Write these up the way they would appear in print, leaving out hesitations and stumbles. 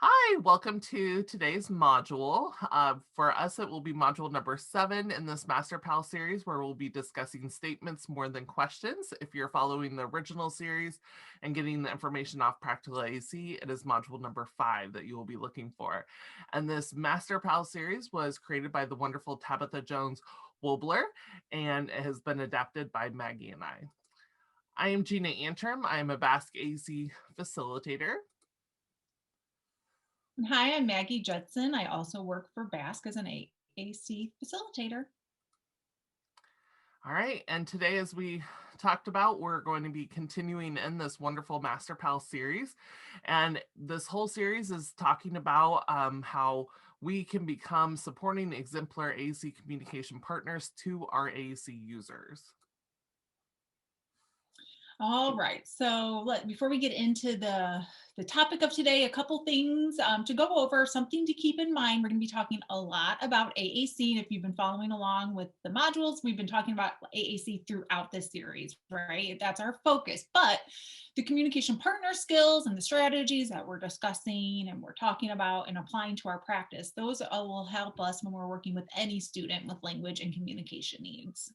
Hi, welcome to today's module. For us, it will be module number 7 in this Master Pal series, where we'll be discussing statements more than questions. If you're following the original series and getting the information off PrAACtical AAC, it is module number 5 that you will be looking for. And this Master Pal series was created by the wonderful Tabitha Jones-Wohleber, and it has been adapted by Maggie and I. I am Jeanna Antrim. I am a Basque AAC facilitator. Hi, I'm Maggie Judson. I also work for Basque as an AAC facilitator. All right, and today, as we talked about, we're going to be continuing in this wonderful Master Pal series. And this whole series is talking about how we can become supporting exemplar AAC communication partners to our AAC users. All right, so before we get into the topic of today, a couple things to go over, something to keep in mind. We're going to be talking a lot about AAC, and if you've been following along with the modules, we've been talking about AAC throughout this series, right? That's our focus, but the communication partner skills and the strategies that we're discussing and we're talking about and applying to our practice, those will help us when we're working with any student with language and communication needs.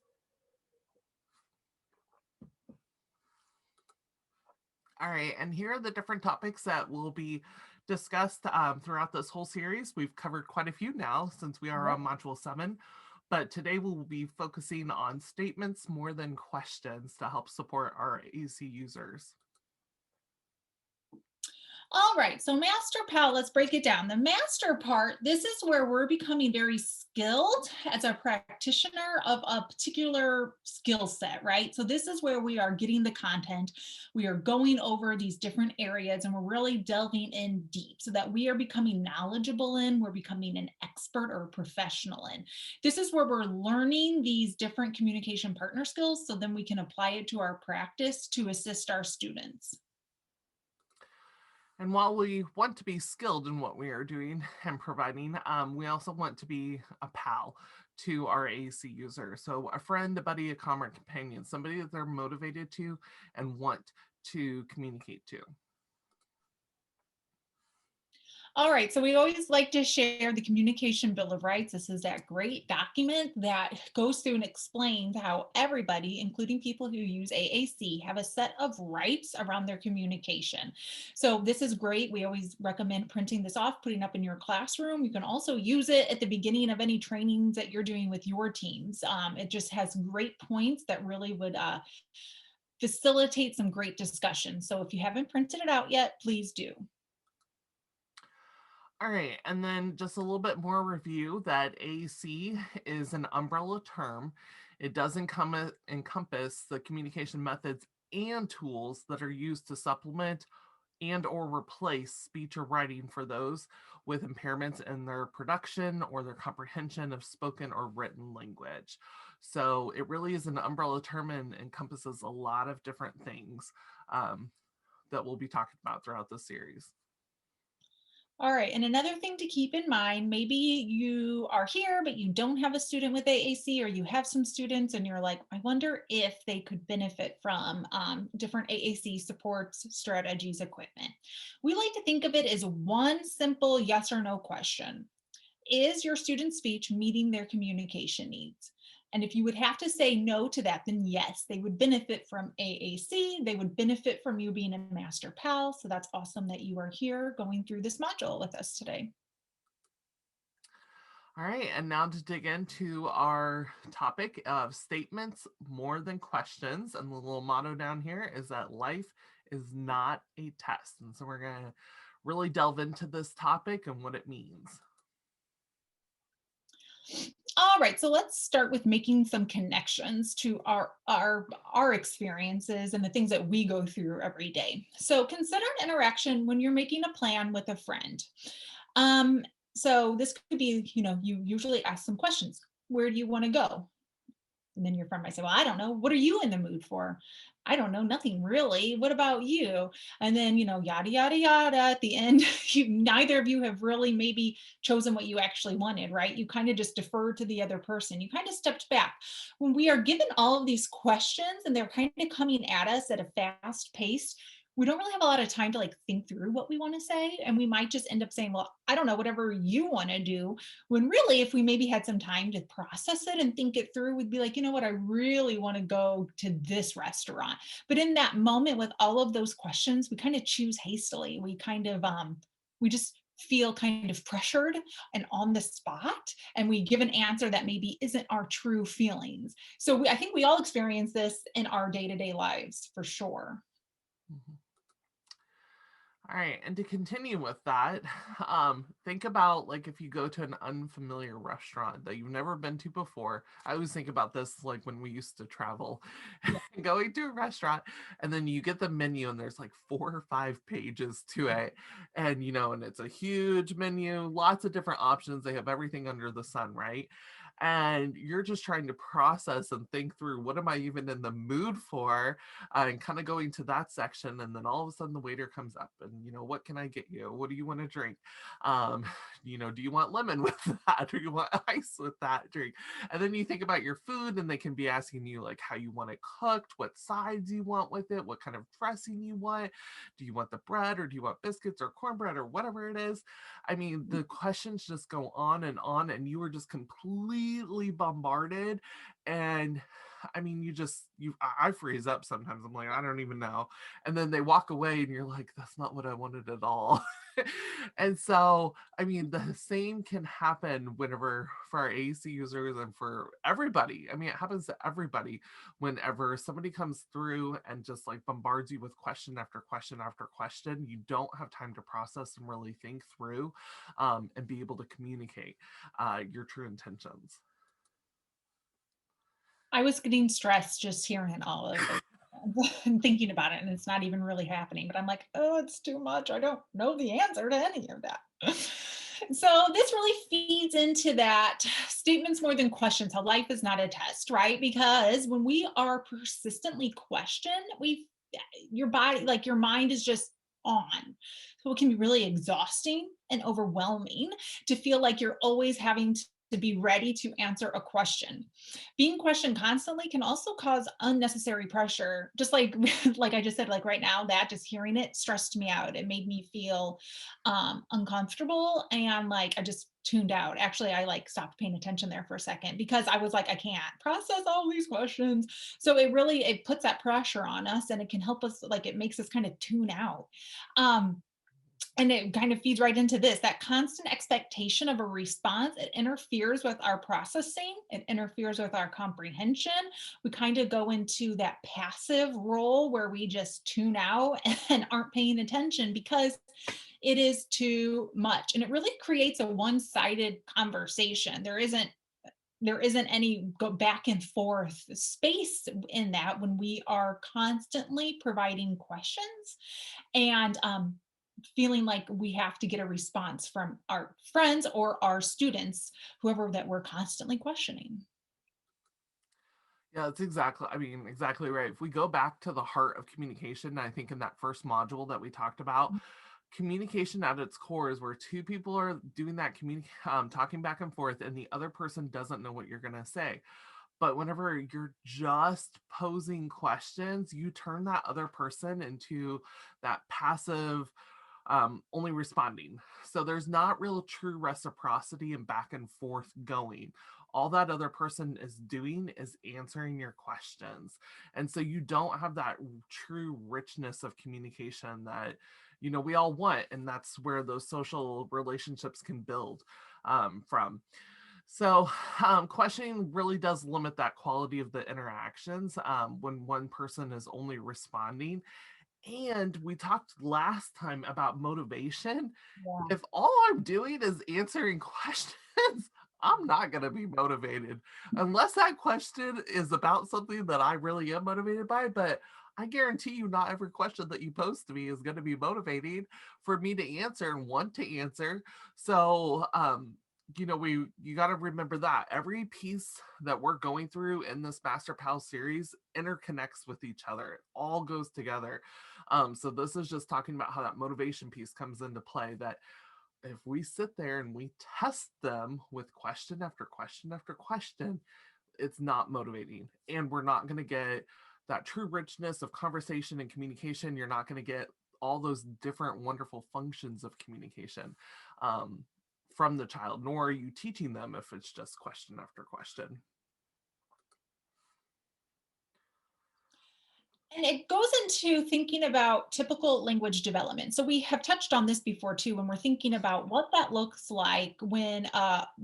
All right, and here are the different topics that will be discussed throughout this whole series. We've covered quite a few now since we are on module 7, but today we'll be focusing on statements more than questions to help support our AAC users. All right, so master pal, let's break it down. The master part, this is where we're becoming very skilled as a practitioner of a particular skill set, right? So this is where we are getting the content. We are going over these different areas and we're really delving in deep so that we are becoming knowledgeable in, we're becoming an expert or a professional in. This is where we're learning these different communication partner skills so then we can apply it to our practice to assist our students. And while we want to be skilled in what we are doing and providing, we also want to be a pal to our AAC user. So a friend, a buddy, a comrade, companion, somebody that they're motivated to and want to communicate to. All right, so we always like to share the Communication Bill of Rights. This is that great document that goes through and explains how everybody, including people who use AAC, have a set of rights around their communication. So this is great. We always recommend printing this off, putting it up in your classroom. You can also use it at the beginning of any trainings that you're doing with your teams. It just has great points that really would facilitate some great discussion. So if you haven't printed it out yet, please do. All right, and then just a little bit more review that AAC is an umbrella term. It does encompass the communication methods and tools that are used to supplement and or replace speech or writing for those with impairments in their production or their comprehension of spoken or written language. So it really is an umbrella term and encompasses a lot of different things that we'll be talking about throughout the series. All right, and another thing to keep in mind, maybe you are here, but you don't have a student with AAC, or you have some students and you're like, I wonder if they could benefit from different AAC supports, strategies, equipment. We like to think of it as one simple yes or no question. Is your student's speech meeting their communication needs? And if you would have to say no to that, then yes, they would benefit from AAC. They would benefit from you being a master pal. So that's awesome that you are here going through this module with us today. All right, and now to dig into our topic of statements more than questions. And the little motto down here is that life is not a test. And so we're going to really delve into this topic and what it means. All right, so let's start with making some connections to our experiences and the things that we go through every day. So consider an interaction when you're making a plan with a friend. Um, so this could be, you usually ask some questions. Where do you want to go? And then your friend might say, well, I don't know. What are you in the mood for? I don't know, nothing really. What about you? And then, yada, yada, yada. At the end, neither of you have really maybe chosen what you actually wanted, right? You kind of just deferred to the other person. You kind of stepped back. When we are given all of these questions and they're kind of coming at us at a fast pace, we don't really have a lot of time to like think through what we want to say. And we might just end up saying, well, I don't know, whatever you want to do. When really, if we maybe had some time to process it and think it through, we'd be like, you know what, I really want to go to this restaurant. But in that moment, with all of those questions, we kind of choose hastily. We just feel kind of pressured and on the spot, and we give an answer that maybe isn't our true feelings. So I think we all experience this in our day-to-day lives for sure. Mhm. All right, and to continue with that, think about like if you go to an unfamiliar restaurant that you've never been to before. I always think about this like when we used to travel, Yeah. going to a restaurant, and then you get the menu, and there's like 4 or 5 pages to it, and and it's a huge menu, lots of different options. They have everything under the sun, right? And you're just trying to process and think through what am I even in the mood for, and kind of going to that section, and then all of a sudden the waiter comes up and what can I get you, what do you want to drink, um do you want lemon with that, or you want ice with that drink? And then you think about your food, and they can be asking you like how you want it cooked, what sides you want with it, what kind of dressing you want, do you want the bread, or do you want biscuits or cornbread or whatever it is. I mean, the questions just go on, and you were just completely bombarded. And I mean, I freeze up sometimes. I'm like, I don't even know. And then they walk away, and you're like, that's not what I wanted at all. And so, I mean, the same can happen whenever for our AC users and for everybody. I mean, it happens to everybody whenever somebody comes through and just like bombards you with question after question after question. You don't have time to process and really think through, and be able to communicate your true intentions. I was getting stressed just hearing all of those and thinking about it, and it's not even really happening. But I'm like, oh, it's too much. I don't know the answer to any of that. So this really feeds into that statements more than questions, how life is not a test, right? Because when we are persistently questioned, your body, like your mind is just on. So it can be really exhausting and overwhelming to feel like you're always having to be ready to answer a question. Being questioned constantly can also cause unnecessary pressure. Just like like I just said, like right now, that just hearing it stressed me out. It made me feel uncomfortable, and like I just tuned out. Actually, I like stopped paying attention there for a second because I was like, I can't process all these questions. So it puts that pressure on us, and it can help us, like it makes us kind of tune out. Um, and it kind of feeds right into this, that constant expectation of a response. It interferes with our processing, it interferes with our comprehension. We kind of go into that passive role where we just tune out and aren't paying attention because it is too much. And it really creates a one-sided conversation. There isn't any go back and forth space in that when we are constantly providing questions and feeling like we have to get a response from our friends or our students, whoever that we're constantly questioning. Yeah, that's exactly, I mean, exactly right. If we go back to the heart of communication, I think in that first module that we talked about, communication at its core is where two people are doing that talking back and forth, and the other person doesn't know what you're going to say. But whenever you're just posing questions, you turn that other person into that passive, only responding. So there's not real true reciprocity and back and forth going. All that other person is doing is answering your questions. And so you don't have that true richness of communication that, we all want. And that's where those social relationships can build from. So, questioning really does limit that quality of the interactions, when one person is only responding. And we talked last time about motivation. Yeah. If all I'm doing is answering questions, I'm not going to be motivated unless that question is about something that I really am motivated by. But I guarantee you, not every question that you post to me is going to be motivating for me to answer and want to answer. So, you got to remember that every piece that we're going through in this Master Pal series interconnects with each other. It all goes together. So this is just talking about how that motivation piece comes into play, that if we sit there and we test them with question after question after question, it's not motivating, and we're not going to get that true richness of conversation and communication. You're not going to get all those different wonderful functions of communication from the child, nor are you teaching them if it's just question after question. And it goes into thinking about typical language development. So we have touched on this before too, when we're thinking about what that looks like when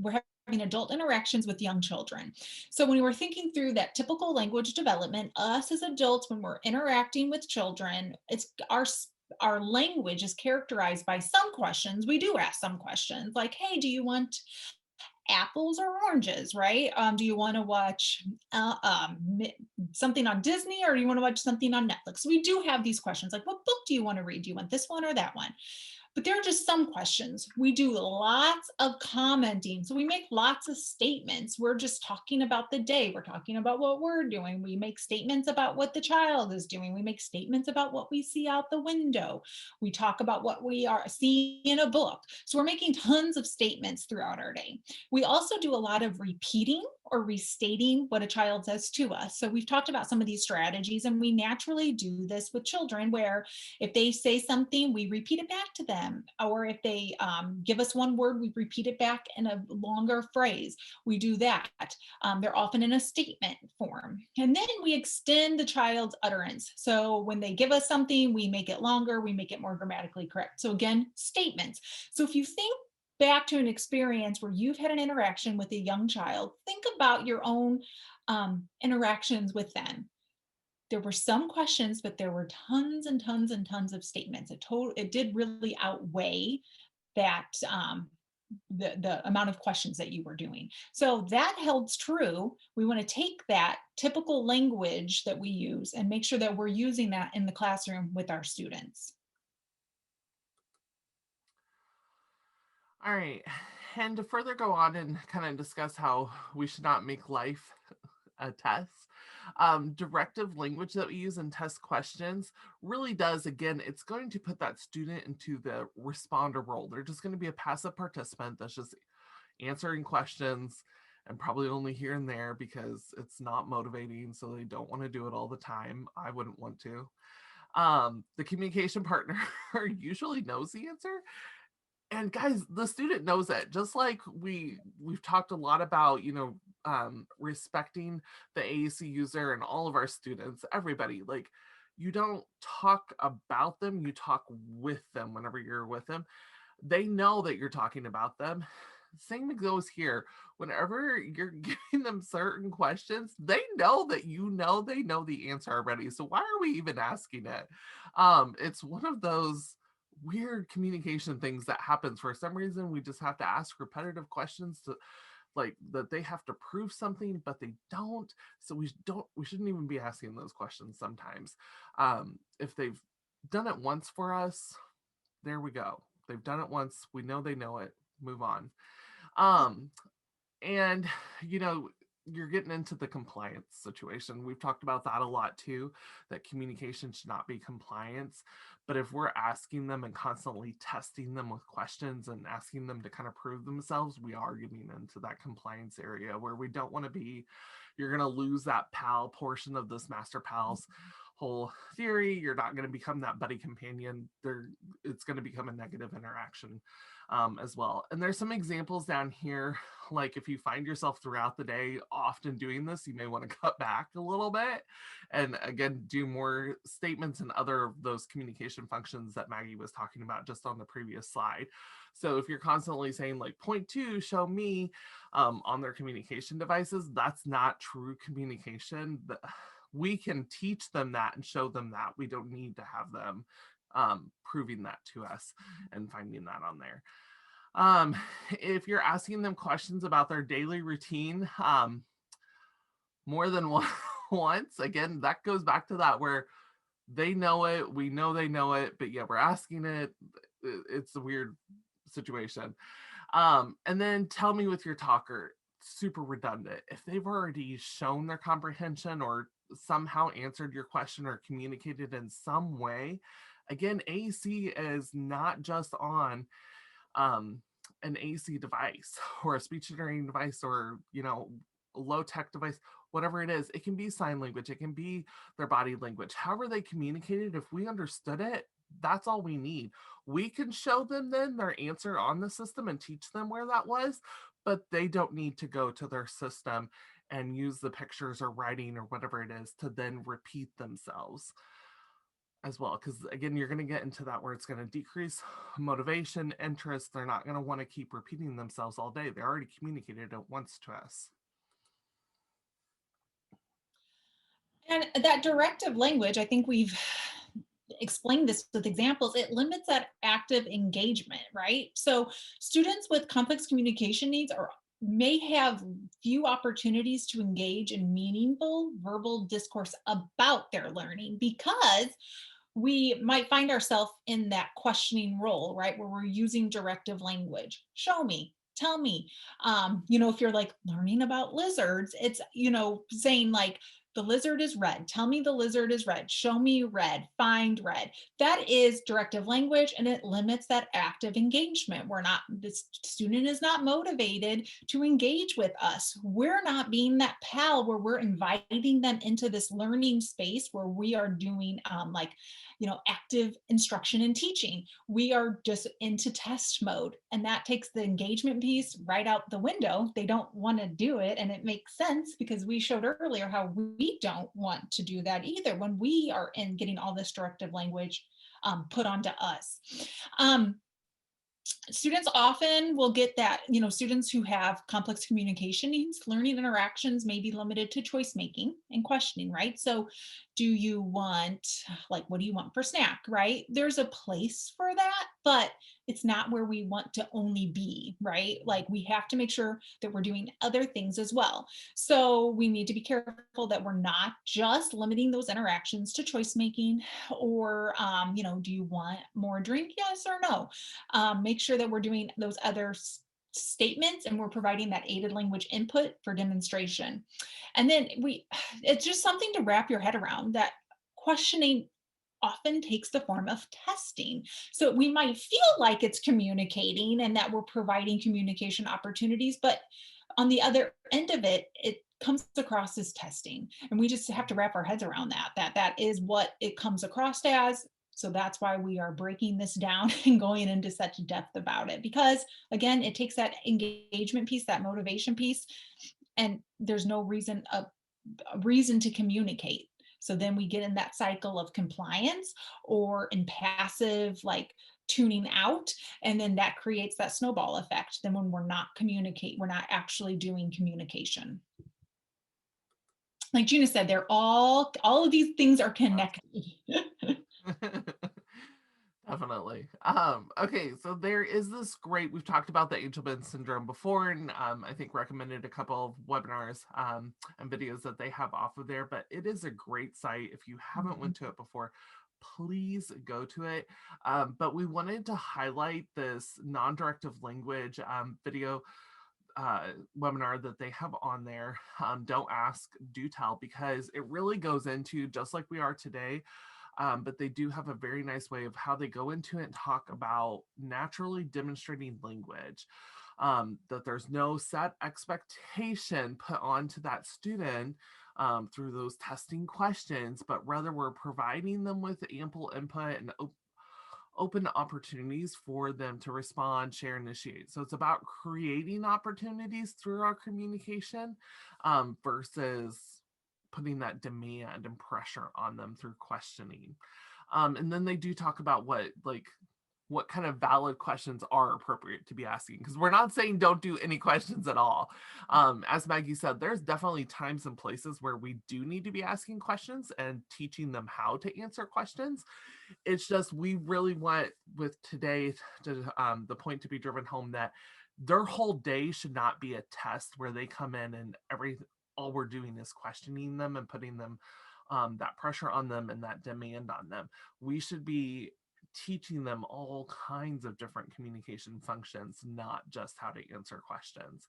we're having adult interactions with young children. So when we were thinking through that typical language development, us as adults, when we're interacting with children, it's our language is characterized by some questions. We do ask some questions like, hey, do you want apples or oranges, right? Do you want to watch something on Disney, or do you want to watch something on Netflix? We do have these questions like, what book do you want to read? Do you want this one or that one? But there are just some questions. We do lots of commenting. So we make lots of statements. We're just talking about the day. We're talking about what we're doing. We make statements about what the child is doing. We make statements about what we see out the window. We talk about what we are seeing in a book. So we're making tons of statements throughout our day. We also do a lot of repeating or restating what a child says to us. So we've talked about some of these strategies, and we naturally do this with children where if they say something, we repeat it back to them. Or if they give us one word, we repeat it back in a longer phrase. We do that. They're often in a statement form. And then we extend the child's utterance. So when they give us something, we make it longer, we make it more grammatically correct. So again, statements. So if you think back to an experience where you've had an interaction with a young child, think about your own interactions with them. There were some questions, but there were tons and tons and tons of statements. It did really outweigh that the amount of questions that you were doing. So that holds true. We want to take that typical language that we use and make sure that we're using that in the classroom with our students. All right. And to further go on and kind of discuss how we should not make life a test, directive language that we use in test questions really does, again, it's going to put that student into the responder role. They're just going to be a passive participant that's just answering questions and probably only here and there because it's not motivating, so they don't want to do it all the time. I wouldn't want to. The communication partner usually knows the answer. And guys, the student knows it. Just like we've talked a lot about, respecting the AAC user and all of our students, everybody, like, you don't talk about them, you talk with them whenever you're with them. They know that you're talking about them. Same goes here. Whenever you're giving them certain questions, they know that they know the answer already. So why are we even asking it? It's one of those weird communication things that happens. For some reason, we just have to ask repetitive questions to, like, that they have to prove something, but they don't. So we shouldn't even be asking those questions sometimes. If they've done it once for us, there we go. They've done it once. We know they know it. Move on. And you're getting into the compliance situation. We've talked about that a lot too, that communication should not be compliance. But if we're asking them and constantly testing them with questions and asking them to kind of prove themselves, we are getting into that compliance area where we don't want to be. You're going to lose that pal portion of this master pals whole theory. You're not going to become that buddy companion. It's going to become a negative interaction as well. And there's some examples down here, like if you find yourself throughout the day often doing this, you may want to cut back a little bit and again do more statements and other of those communication functions that Maggie was talking about just on the previous slide. So if you're constantly saying like point two, show me on their communication devices, that's not true communication. We can teach them that and show them that. We don't need to have them proving that to us and finding that on there. If you're asking them questions about their daily routine more than once, again, that goes back to that where they know it, we know they know it, but yeah, we're asking it. It's a weird situation. And then tell me with your talker, super redundant. If they've already shown their comprehension or somehow answered your question or communicated in some way, again, AAC is not just on an AAC device or a speech generating device or a low tech device. whatever it is. It can be sign language, it can be their body language. However they communicated, if we understood it, that's all we need. We can show them then their answer on the system and teach them where that was, but they don't need to go to their system and use the pictures or writing or whatever it is to then repeat themselves as well. Because again, you're going to get into that where it's going to decrease motivation, interest. They're not going to want to keep repeating themselves all day. They already communicated it once to us. And that directive language, I think we've explained this with examples, it limits that active engagement, right? So students with complex communication needs may have few opportunities to engage in meaningful verbal discourse about their learning because we might find ourselves in that questioning role, right? Where we're using directive language. Show me, tell me. If you're like learning about lizards, it's, saying like, the lizard is red. Tell me the lizard is red. Show me red. Find red. That is directive language and it limits that active engagement. The student is not motivated to engage with us. We're not being that pal where we're inviting them into this learning space where we are doing active instruction and teaching. We are just into test mode, and that takes the engagement piece right out the window. They don't want to do it, and it makes sense because we showed earlier how we don't want to do that either when we are in getting all this directive language put onto us. Students often will get that, students who have complex communication needs, learning interactions may be limited to choice making and questioning, right? So do you want, what do you want for snack, right? There's a place for that, but it's not where we want to only be, right? Like we have to make sure that we're doing other things as well. So we need to be careful that we're not just limiting those interactions to choice making or, do you want more drink? Yes or no? Make sure that we're doing those other statements and we're providing that aided language input for demonstration. And then it's just something to wrap your head around that questioning often takes the form of testing. So we might feel like it's communicating and that we're providing communication opportunities, but on the other end of it, it comes across as testing. And we just have to wrap our heads around that is what it comes across as. So that's why we are breaking this down and going into such depth about it, because again, it takes that engagement piece, that motivation piece, and there's no reason a reason to communicate. So then we get in that cycle of compliance or in passive, like tuning out, and then that creates that snowball effect. Then when we're not actually doing communication. Like Jeanna said, they're all of these things are connected. Definitely. Okay, so there is this great, we've talked about the Angelman Syndrome before, and I think recommended a couple of webinars and videos that they have off of there, but it is a great site. If you haven't went to it before, please go to it. But we wanted to highlight this non-directive language video webinar that they have on there, Don't Ask, Do Tell, because it really goes into, just like we are today, but they do have a very nice way of how they go into it and talk about naturally demonstrating language, that there's no set expectation put onto that student through those testing questions, but rather we're providing them with ample input and open opportunities for them to respond, share, initiate. So it's about creating opportunities through our communication versus putting that demand and pressure on them through questioning. And then they do talk about what kind of valid questions are appropriate to be asking, because we're not saying don't do any questions at all. As Maggie said, there's definitely times and places where we do need to be asking questions and teaching them how to answer questions. It's just we really want with today to the point to be driven home that their whole day should not be a test where they come in and all we're doing is questioning them and putting them that pressure on them and that demand on them. We should be teaching them all kinds of different communication functions, not just how to answer questions,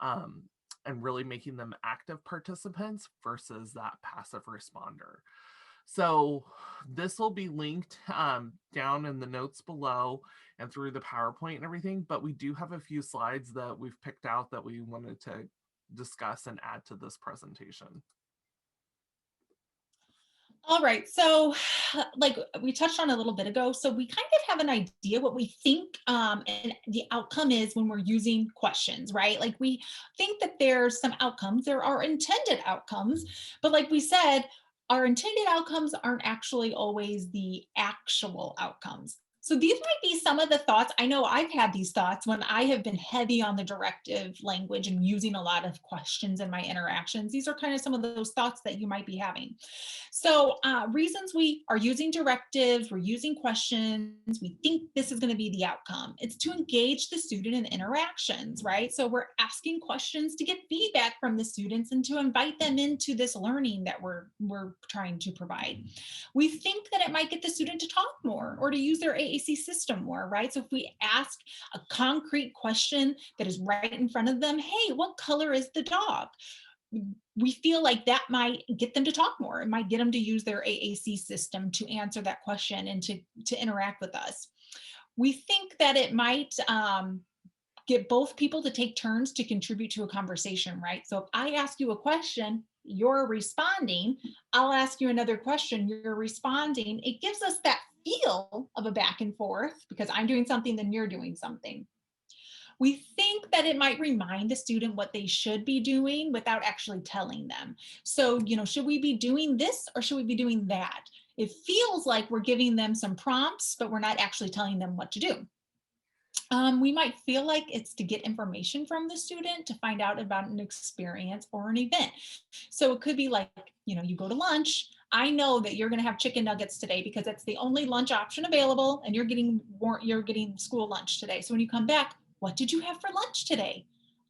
and really making them active participants versus that passive responder. So this will be linked down in the notes below and through the PowerPoint and everything, but we do have a few slides that we've picked out that we wanted to discuss and add to this presentation? All right. So, like we touched on a little bit ago, so we kind of have an idea what we think and the outcome is when we're using questions, right? Like we think that there's some outcomes, there are intended outcomes, but like we said, our intended outcomes aren't actually always the actual outcomes. So these might be some of the thoughts. I know I've had these thoughts when I have been heavy on the directive language and using a lot of questions in my interactions. These are kind of some of those thoughts that you might be having. So, reasons we are using directives, we're using questions, we think this is going to be the outcome. It's to engage the student in interactions, right? So, we're asking questions to get feedback from the students and to invite them into this learning that we're trying to provide. We think that it might get the student to talk more or to use their AAC system more, right? So, if we ask a concrete question that is right in front of them, hey, what color is the dog? We feel like that might get them to talk more. It might get them to use their AAC system to answer that question and to interact with us. We think that it might get both people to take turns to contribute to a conversation, right? So if I ask you a question, you're responding. I'll ask you another question, you're responding. It gives us that feel of a back and forth because I'm doing something, then you're doing something. We think that it might remind the student what they should be doing without actually telling them. So, should we be doing this or should we be doing that? It feels like we're giving them some prompts, but we're not actually telling them what to do. We might feel like it's to get information from the student to find out about an experience or an event. So it could be like, you go to lunch. I know that you're going to have chicken nuggets today because it's the only lunch option available, and you're getting school lunch today. So when you come back, what did you have for lunch today?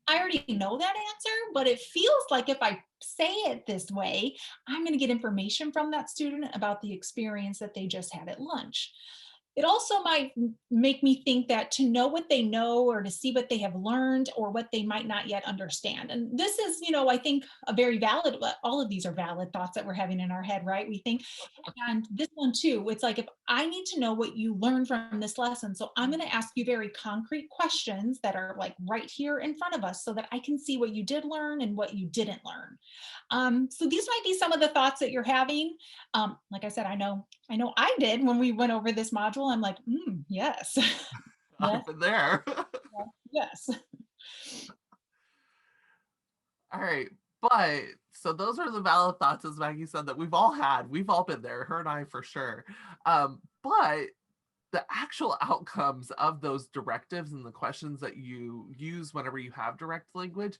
I already know that answer, but it feels like if I say it this way, I'm going to get information from that student about the experience that they just had at lunch. It also might make me think that to know what they know or to see what they have learned or what they might not yet understand. And this is, I think a very valid, all of these are valid thoughts that we're having in our head, right? We think, and this one too, it's like if I need to know what you learned from this lesson, so I'm going to ask you very concrete questions that are like right here in front of us so that I can see what you did learn and what you didn't learn. So these might be some of the thoughts that you're having. Like I said, I know I did when we went over this module. I'm like, yes, yes, I've been there. yes. All right. But so those are the valid thoughts, as Maggie said, that we've all had. We've all been there, her and I for sure. But the actual outcomes of those directives and the questions that you use whenever you have direct language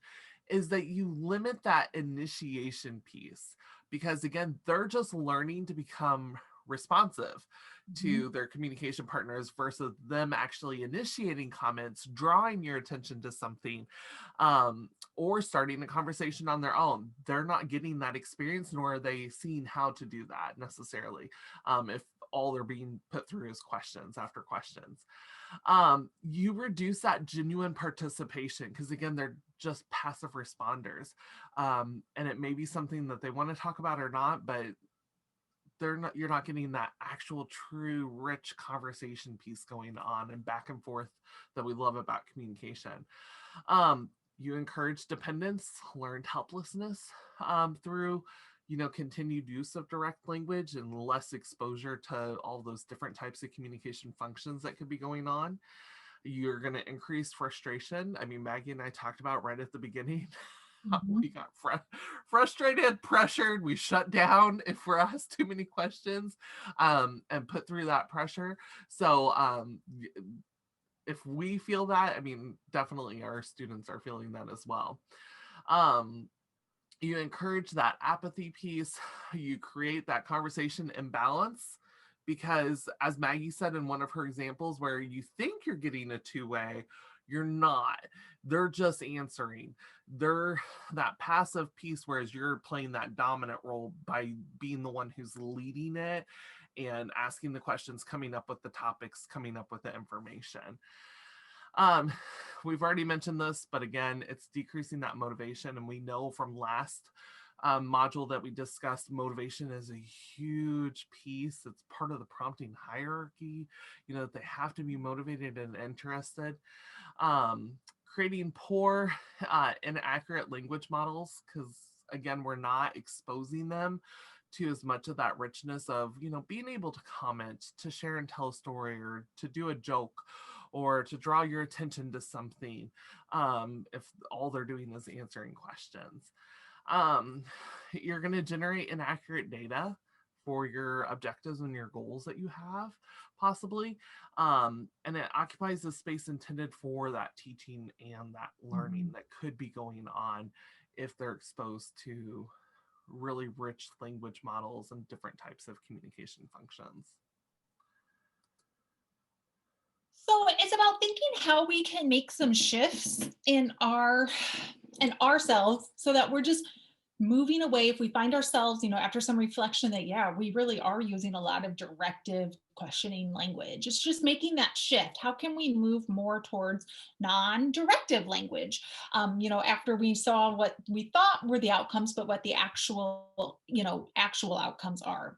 is that you limit that initiation piece because, again, they're just learning to become responsive Mhm. to their communication partners versus them actually initiating comments, drawing your attention to something, or starting a conversation on their own. They're not getting that experience, nor are they seeing how to do that necessarily. If all they're being put through is questions after questions. You reduce that genuine participation because, again, they're just passive responders. And it may be something that they want to talk about or not, but you're not getting that actual true rich conversation piece going on and back and forth that we love about communication. You encourage dependence, learned helplessness through continued use of direct language and less exposure to all those different types of communication functions that could be going on. You're going to increase frustration. I mean, Maggie and I talked about right at the beginning. Mhm. We got frustrated, pressured. We shut down if we're asked too many questions, and put through that pressure. So if we feel that, I mean, definitely our students are feeling that as well. Um, you encourage that apathy piece. You create that conversation imbalance because, as Maggie said in one of her examples, where you think you're getting a two-way, you're not. They're just answering. They're that passive piece, whereas you're playing that dominant role by being the one who's leading it and asking the questions, coming up with the topics, coming up with the information. Um, we've already mentioned this, but again, it's decreasing that motivation. And we know from last module that we discussed, motivation is a huge piece. It's part of the prompting hierarchy, that they have to be motivated and interested. Um, creating poor, inaccurate language models, because again, we're not exposing them to as much of that richness of, being able to comment, to share and tell a story, or to do a joke, or to draw your attention to something, if all they're doing is answering questions. You're going to generate inaccurate data for your objectives and your goals that you have, possibly. And it occupies the space intended for that teaching and that learning that could be going on if they're exposed to really rich language models and different types of communication functions. So it's about thinking how we can make some shifts in ourselves so that we're just moving away. If we find ourselves, after some reflection that, yeah, we really are using a lot of directive questioning language, it's just making that shift. How can we move more towards non-directive language? After we saw what we thought were the outcomes, but what the actual outcomes are.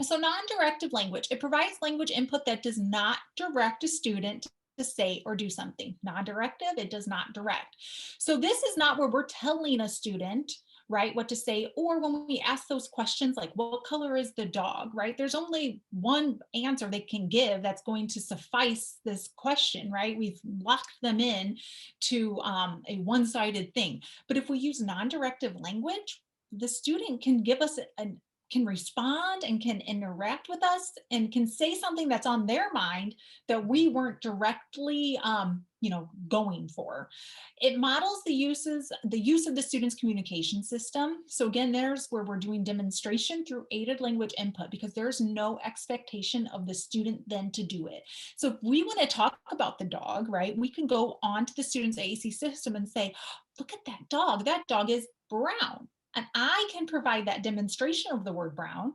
So non-directive language, it provides language input that does not direct a student to say or do something. Non-directive, it does not direct. So this is not where we're telling a student, right, what to say, or when we ask those questions like, what color is the dog, right? There's only one answer they can give that's going to suffice this question, right? We've locked them in to a one-sided thing. But if we use non-directive language, the student can give us can respond and can interact with us and can say something that's on their mind that we weren't directly going for. It models the use of the student's communication system. So again, there's where we're doing demonstration through aided language input, because there's no expectation of the student then to do it. So if we want to talk about the dog, right, we can go onto the student's AAC system and say, look at that dog. That dog is brown. And I can provide that demonstration of the word brown,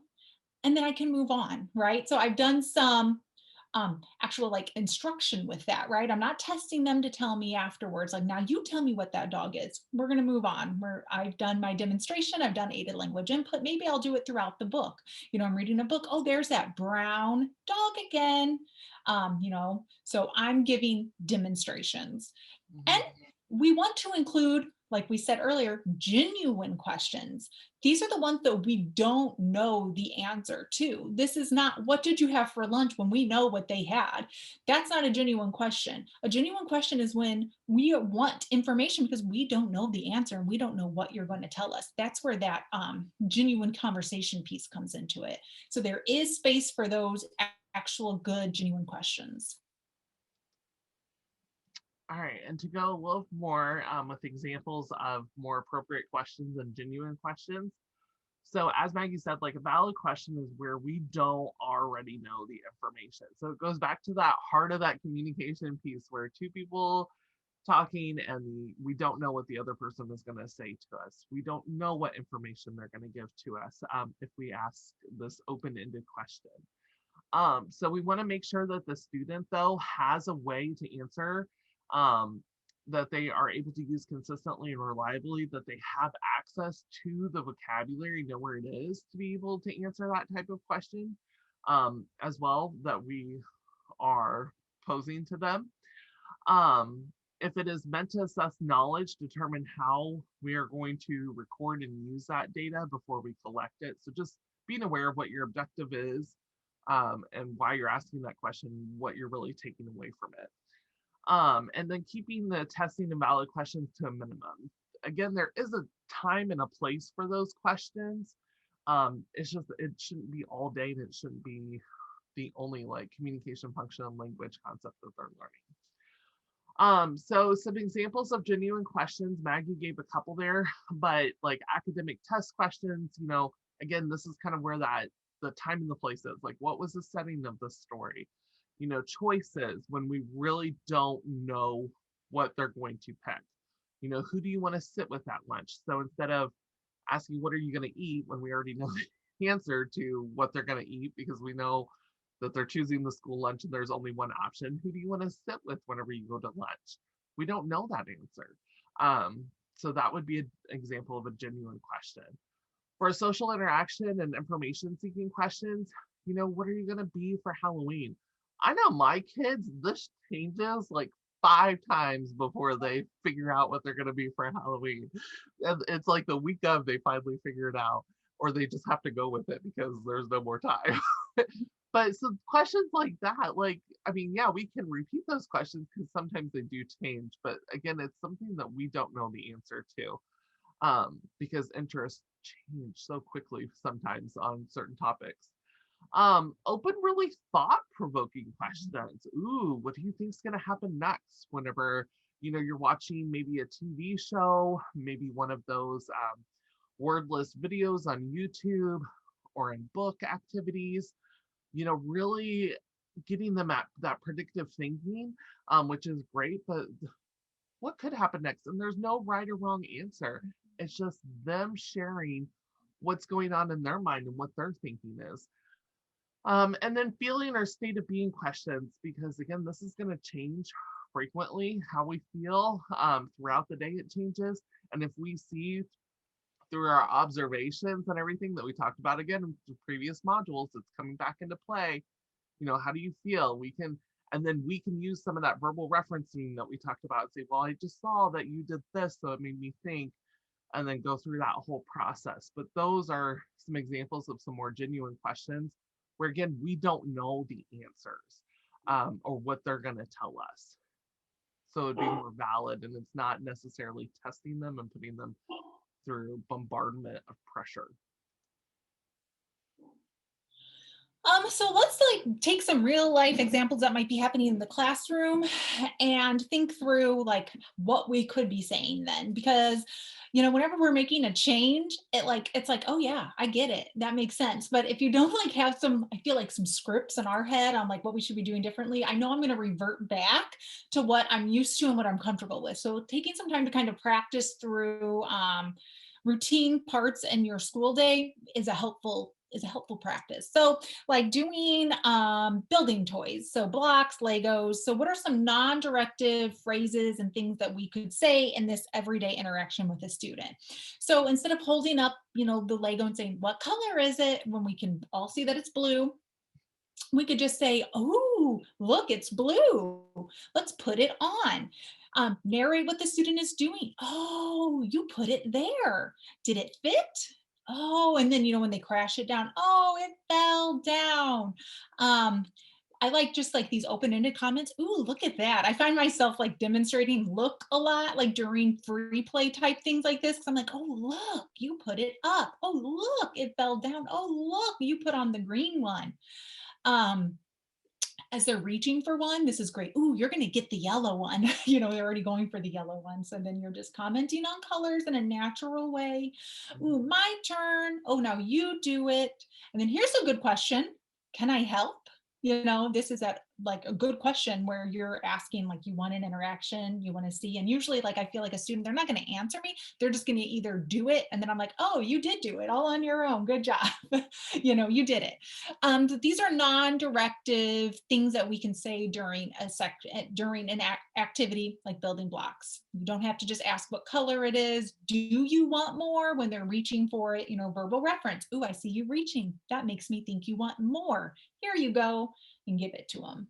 and then I can move on, right? So I've done some actual like instruction with that, right? I'm not testing them to tell me afterwards, like, now you tell me what that dog is. We're going to move on. I've done my demonstration. I've done aided language input. Maybe I'll do it throughout the book. I'm reading a book. Oh, there's that brown dog again. So I'm giving demonstrations. And we want to include, like we said earlier, genuine questions. These are the ones that we don't know the answer to. This is not, what did you have for lunch, when we know what they had. That's not a genuine question. A genuine question is when we want information because we don't know the answer and we don't know what you're going to tell us. That's where that genuine conversation piece comes into it. So there is space for those actual good, genuine questions. All right, and to go a little more with examples of more appropriate questions and genuine questions. So as Maggie said, like, a valid question is where we don't already know the information. So it goes back to that heart of that communication piece where two people talking and we don't know what the other person is going to say to us. We don't know what information they're going to give to us if we ask this open-ended question. So we want to make sure that the student, though, has a way to answer, that they are able to use consistently and reliably, that they have access to the vocabulary, know where it is to be able to answer that type of question, as well, that we are posing to them. If it is meant to assess knowledge, determine how we are going to record and use that data before we collect it. So just being aware of what your objective is, and why you're asking that question, what you're really taking away from it. And then keeping the testing and valid questions to a minimum. Again, there is a time and a place for those questions. It's just, it shouldn't be all day, and it shouldn't be the only like communication function and language concept that they're learning. So some examples of genuine questions, Maggie gave a couple there, but like academic test questions, again, this is kind of where that the time and the place is. Like, what was the setting of the story? Choices when we really don't know what they're going to pick. Who do you want to sit with at lunch? So instead of asking, what are you going to eat, when we already know the answer to what they're going to eat, because we know that they're choosing the school lunch and there's only one option, who do you want to sit with whenever you go to lunch? We don't know that answer. So that would be an example of a genuine question. For social interaction and information seeking questions, what are you going to be for Halloween? I know my kids, this changes like 5 times before they figure out what they're gonna be for Halloween. And it's like the week of they finally figure it out, or they just have to go with it because there's no more time. But so questions like that, like, I mean, yeah, we can repeat those questions because sometimes they do change, but again, it's something that we don't know the answer to, because interests change so quickly sometimes on certain topics. Open really thought-provoking questions. Ooh, what do you think's gonna happen next whenever, you're watching maybe a TV show, maybe one of those wordless videos on YouTube or in book activities, really getting them at that predictive thinking, which is great, but what could happen next? And there's no right or wrong answer. It's just them sharing what's going on in their mind and what their thinking is. And then feeling or state of being questions, because again, this is going to change frequently how we feel throughout the day, it changes. And if we see through our observations and everything that we talked about again in the previous modules, it's coming back into play. How do you feel? And then we can use some of that verbal referencing that we talked about and say, well, I just saw that you did this, so it made me think, and then go through that whole process. But those are some examples of some more genuine questions where, again, we don't know the answers or what they're going to tell us. So it'd be more valid, and it's not necessarily testing them and putting them through bombardment of pressure. So let's like take some real life examples that might be happening in the classroom and think through like what we could be saying then, because whenever we're making a change, it's like, oh yeah, I get it. That makes sense. But if you don't like have some, I feel like some scripts in our head on like what we should be doing differently, I know I'm going to revert back to what I'm used to and what I'm comfortable with. So taking some time to kind of practice through routine parts in your school day is a helpful practice. So like doing building toys, so blocks, Legos. So what are some non-directive phrases and things that we could say in this everyday interaction with a student? So instead of holding up, the Lego and saying, what color is it? When we can all see that it's blue, we could just say, oh, look, it's blue. Let's put it on. Narrate what the student is doing. Oh, you put it there. Did it fit? Oh, and then, when they crash it down, oh, it fell down. Um, I like just like these open-ended comments. Ooh, look at that. I find myself like demonstrating look a lot, like during free play type things like this. Cause I'm like, oh, look, you put it up. Oh, look, it fell down. Oh, look, you put on the green one. Um, as they're reaching for one, this is great. Ooh, you're going to get the yellow one. They're already going for the yellow one. So then you're just commenting on colors in a natural way. Ooh, my turn. Oh, now you do it. And then here's a good question. Can I help? This is like a good question where you're asking, like, you want an interaction, you want to see. And usually, like, I feel like a student, they're not going to answer me. They're just going to either do it. And then I'm like, oh, you did do it all on your own. Good job. You did it. These are non-directive things that we can say during an activity like building blocks. You don't have to just ask what color it is. Do you want more when they're reaching for it? Verbal reference. Ooh, I see you reaching. That makes me think you want more. Here you go, and give it to them.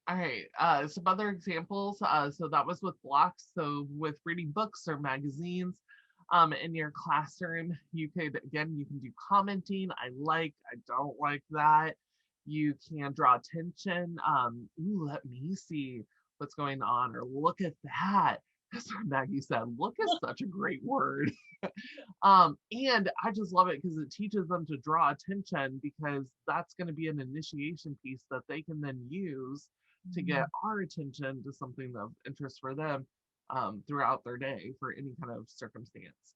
All right, some other examples. So that was with blocks. So with reading books or magazines in your classroom, you can do commenting. I don't like that. You can draw attention. Ooh, let me see what's going on, or look at that. That's what Maggie said. Look is such a great word. And I just love it because it teaches them to draw attention, because that's going to be an initiation piece that they can then use to get our attention to something of interest for them throughout their day for any kind of circumstance.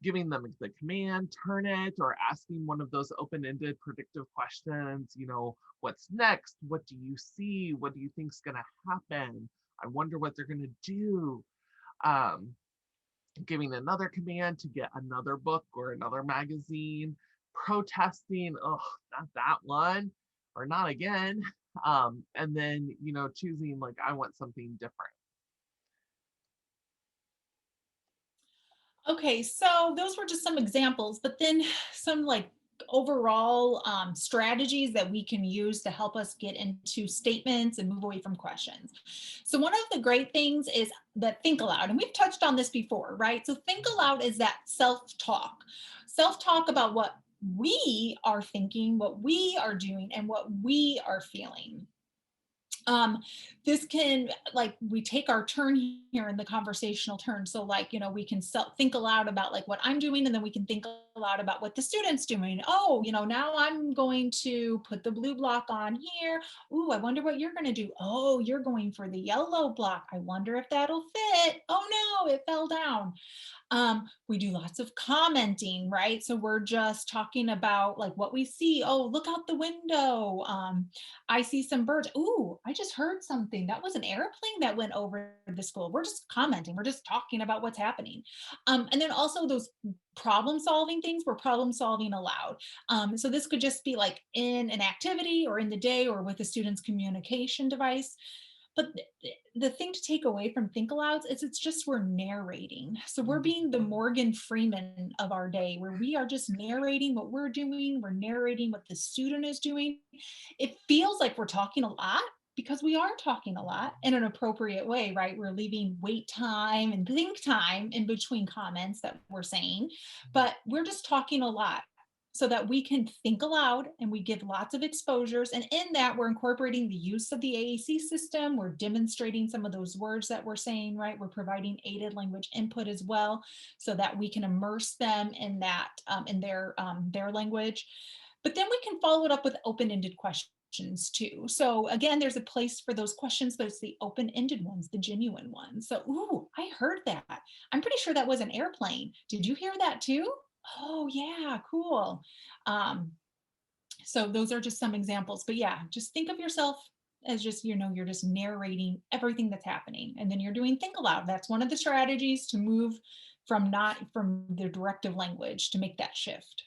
Giving them the command, turn it, or asking one of those open-ended predictive questions, what's next? What do you see? What do you think's going to happen? I wonder what they're going to do. Giving another command to get another book or another magazine, protesting, oh, not that one, or not again. And then, choosing like, I want something different. Okay, so those were just some examples, but then some like overall strategies that we can use to help us get into statements and move away from questions. So one of the great things is that think aloud, and we've touched on this before, right? So think aloud is that self-talk. Self-talk about what we are thinking, what we are doing, and what we are feeling. This can, like, we take our turn here in the conversational turn. So like, we can think aloud about like what I'm doing, and then we can think aloud about what the student's doing. Oh, now I'm going to put the blue block on here. Ooh, I wonder what you're going to do. Oh, you're going for the yellow block. I wonder if that'll fit. Oh no, it fell down. We do lots of commenting, right? So we're just talking about like what we see. Oh, look out the window. I see some birds. Ooh, I just heard something. That was an airplane that went over the school. We're just commenting. We're just talking about what's happening. And then also those problem solving things, we're problem solving aloud. So this could just be like in an activity or in the day or with the student's communication device. But the thing to take away from think alouds is it's just we're narrating. So we're being the Morgan Freeman of our day, where we are just narrating what we're doing. We're narrating what the student is doing. It feels like we're talking a lot because we are talking a lot in an appropriate way, right? We're leaving wait time and think time in between comments that we're saying, but we're just talking a lot so that we can think aloud, and we give lots of exposures. And in that, we're incorporating the use of the AAC system. We're demonstrating some of those words that we're saying, right? We're providing aided language input as well, so that we can immerse them in that, in their language. But then we can follow it up with open-ended questions too. So again, there's a place for those questions, but it's the open-ended ones, the genuine ones. So, ooh, I heard that. I'm pretty sure that was an airplane. Did you hear that too? Oh yeah, cool. Um, so those are just some examples, but yeah, just think of yourself as just, you're just narrating everything that's happening. And then you're doing think aloud. That's one of the strategies to move from the directive language to make that shift.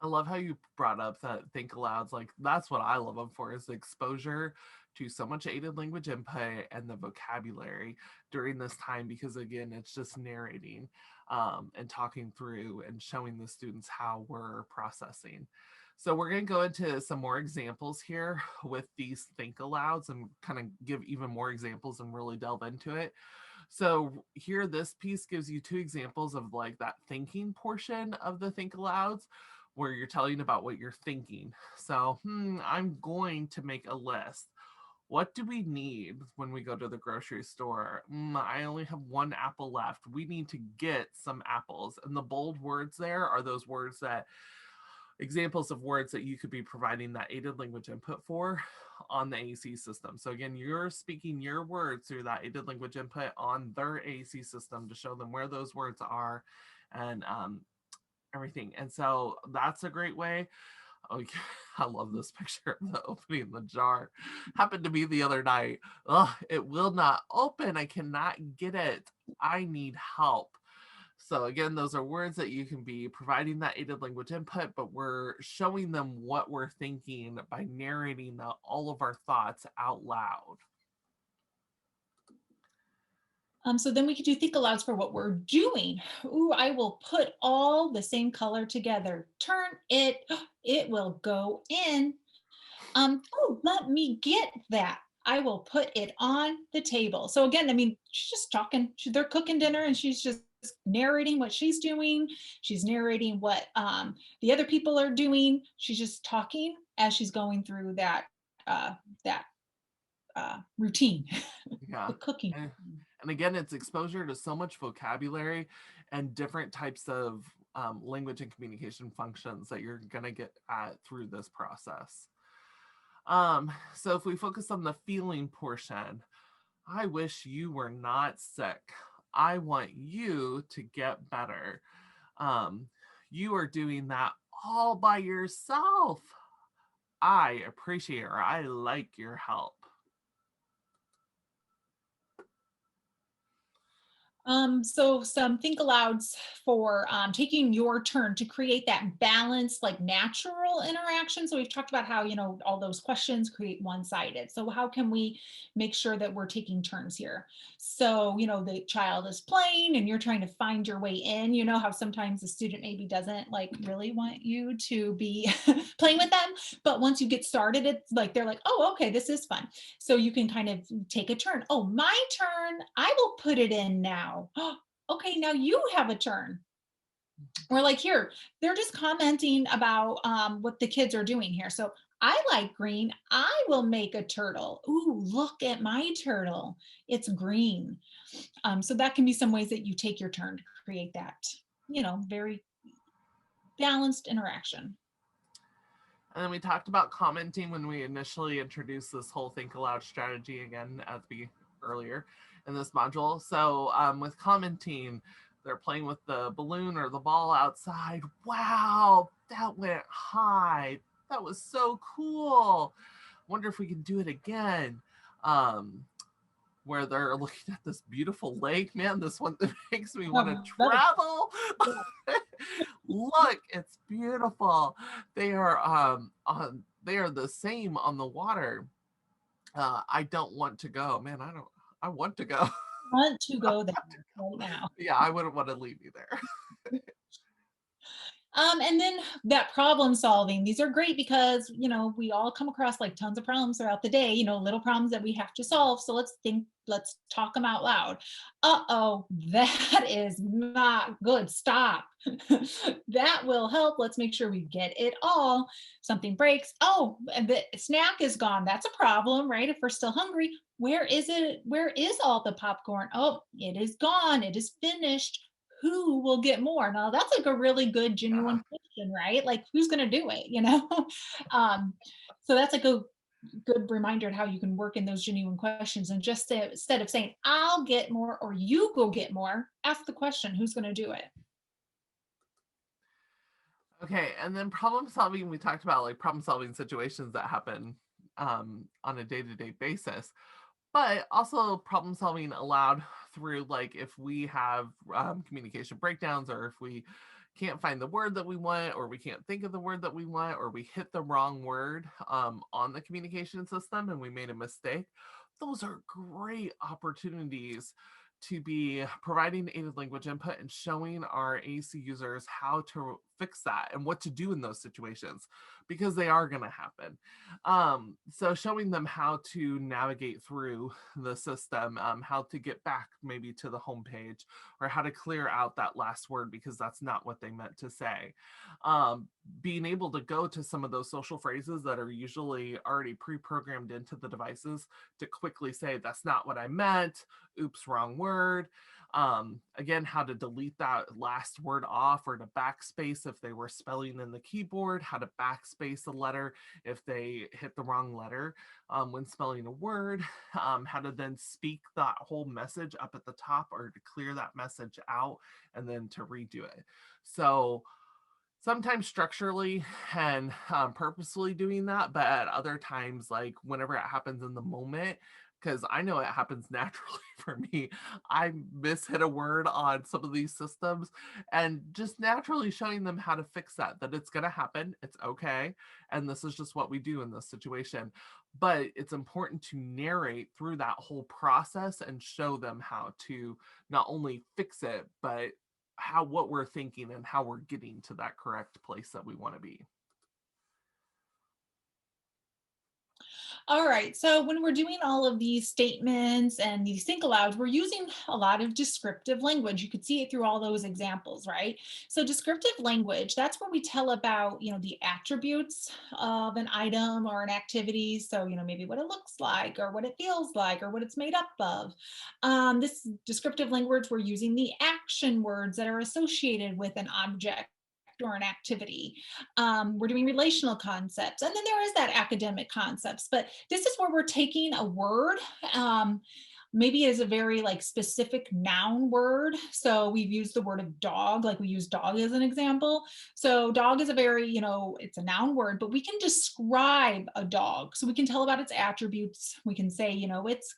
I love how you brought up that think alouds. Like that's what I love them for, is the exposure to so much aided language input and the vocabulary during this time, because again, it's just narrating and talking through and showing the students how we're processing. So we're going to go into some more examples here with these think alouds and kind of give even more examples and really delve into it. So here, this piece gives you two examples of like that thinking portion of the think alouds, where you're telling about what you're thinking. So, I'm going to make a list. What do we need when we go to the grocery store? I only have one apple left. We need to get some apples. And the bold words there are those words that, examples of words that you could be providing that aided language input for on the AAC system. So again, you're speaking your words through that aided language input on their AAC system to show them where those words are and everything. And so that's a great way. Oh, I love this picture of the opening the jar. Happened to me the other night. Oh, it will not open. I cannot get it. I need help. So again, those are words that you can be providing that aided language input, but we're showing them what we're thinking by narrating all of our thoughts out loud. So then we could do think alouds for what we're doing. Ooh, I will put all the same color together. Turn it, it will go in. Oh, let me get that. I will put it on the table. So again, I mean, she's just talking. They're cooking dinner, and she's just narrating what she's doing. She's narrating what the other people are doing. She's just talking as she's going through that that routine, Yeah. the cooking. And again, it's exposure to so much vocabulary and different types of language and communication functions that you're going to get at through this process. So if we focus on the feeling portion, I wish you were not sick. I want you to get better. You are doing that all by yourself. I appreciate or I like your help. So some think alouds for taking your turn to create that balanced, like natural interaction. So we've talked about how, all those questions create one-sided. So how can we make sure that we're taking turns here? So, the child is playing and you're trying to find your way in. You know how sometimes the student maybe doesn't like really want you to be playing with them, but once you get started, it's like they're like, oh, okay, this is fun. So you can kind of take a turn. Oh, my turn. I will put it in now. Okay, now you have a turn. Or like here, they're just commenting about what the kids are doing here. So I like green. I will make a turtle. Ooh, look at my turtle. It's green. So that can be some ways that you take your turn to create that, very balanced interaction. And then we talked about commenting when we initially introduced this whole think aloud strategy again earlier in this module. So with commenting, they're playing with the balloon or the ball outside. Wow, that went high. That was so cool. Wonder if we can do it again. Where they're looking at this beautiful lake. Man, this one that makes me want to travel. Look, it's beautiful. They are they are the same on the water. I don't want to go. Man, I want to go. Want to go there right now. Yeah, I wouldn't want to leave you there. And then that problem solving, these are great because, we all come across like tons of problems throughout the day, little problems that we have to solve. So let's talk them out loud. Uh-oh, that is not good. Stop. That will help. Let's make sure we get it all. Something breaks. Oh, and the snack is gone. That's a problem, right? If we're still hungry, where is it? Where is all the popcorn? Oh, it is gone. It is finished. Who will get more? Now that's like a really good, Yeah. genuine question, right? Like who's going to do it? um, so that's like a good reminder of how you can work in those genuine questions and just say, instead of saying, I'll get more or you go get more, ask the question, who's going to do it? Okay, and then problem solving, we talked about like problem solving situations that happen on a day-to-day basis, but also problem solving aloud through like if we have communication breakdowns or if we can't find the word that we want or we can't think of the word that we want or we hit the wrong word on the communication system and we made a mistake. Those are great opportunities to be providing aided language input and showing our AC users how to fix that and what to do in those situations because they are going to happen. So showing them how to navigate through the system, how to get back maybe to the homepage or how to clear out that last word because that's not what they meant to say. Being able to go to some of those social phrases that are usually already pre-programmed into the devices to quickly say, that's not what I meant. Oops, wrong word. Again, how to delete that last word off or to backspace if they were spelling in the keyboard, how to backspace a letter if they hit the wrong letter when spelling a word, how to then speak that whole message up at the top or to clear that message out and then to redo it. So sometimes structurally and purposefully doing that, but at other times, like whenever it happens in the moment, because I know it happens naturally for me. I mishit a word on some of these systems and just naturally showing them how to fix that it's going to happen. It's okay. And this is just what we do in this situation. But it's important to narrate through that whole process and show them how to not only fix it, but what we're thinking and how we're getting to that correct place that we want to be. All right. So when we're doing all of these statements and these think alouds, we're using a lot of descriptive language. You could see it through all those examples, right? So descriptive language, that's where we tell about, the attributes of an item or an activity. So, maybe what it looks like or what it feels like or what it's made up of. This descriptive language, we're using the action words that are associated with an object or an activity. We're doing relational concepts, and then there is that academic concepts. But this is where we're taking a word, maybe as a very like specific noun word. So we've used the word of dog, like we use dog as an example. So dog is a very, it's a noun word, but we can describe a dog. So we can tell about its attributes. We can say, it's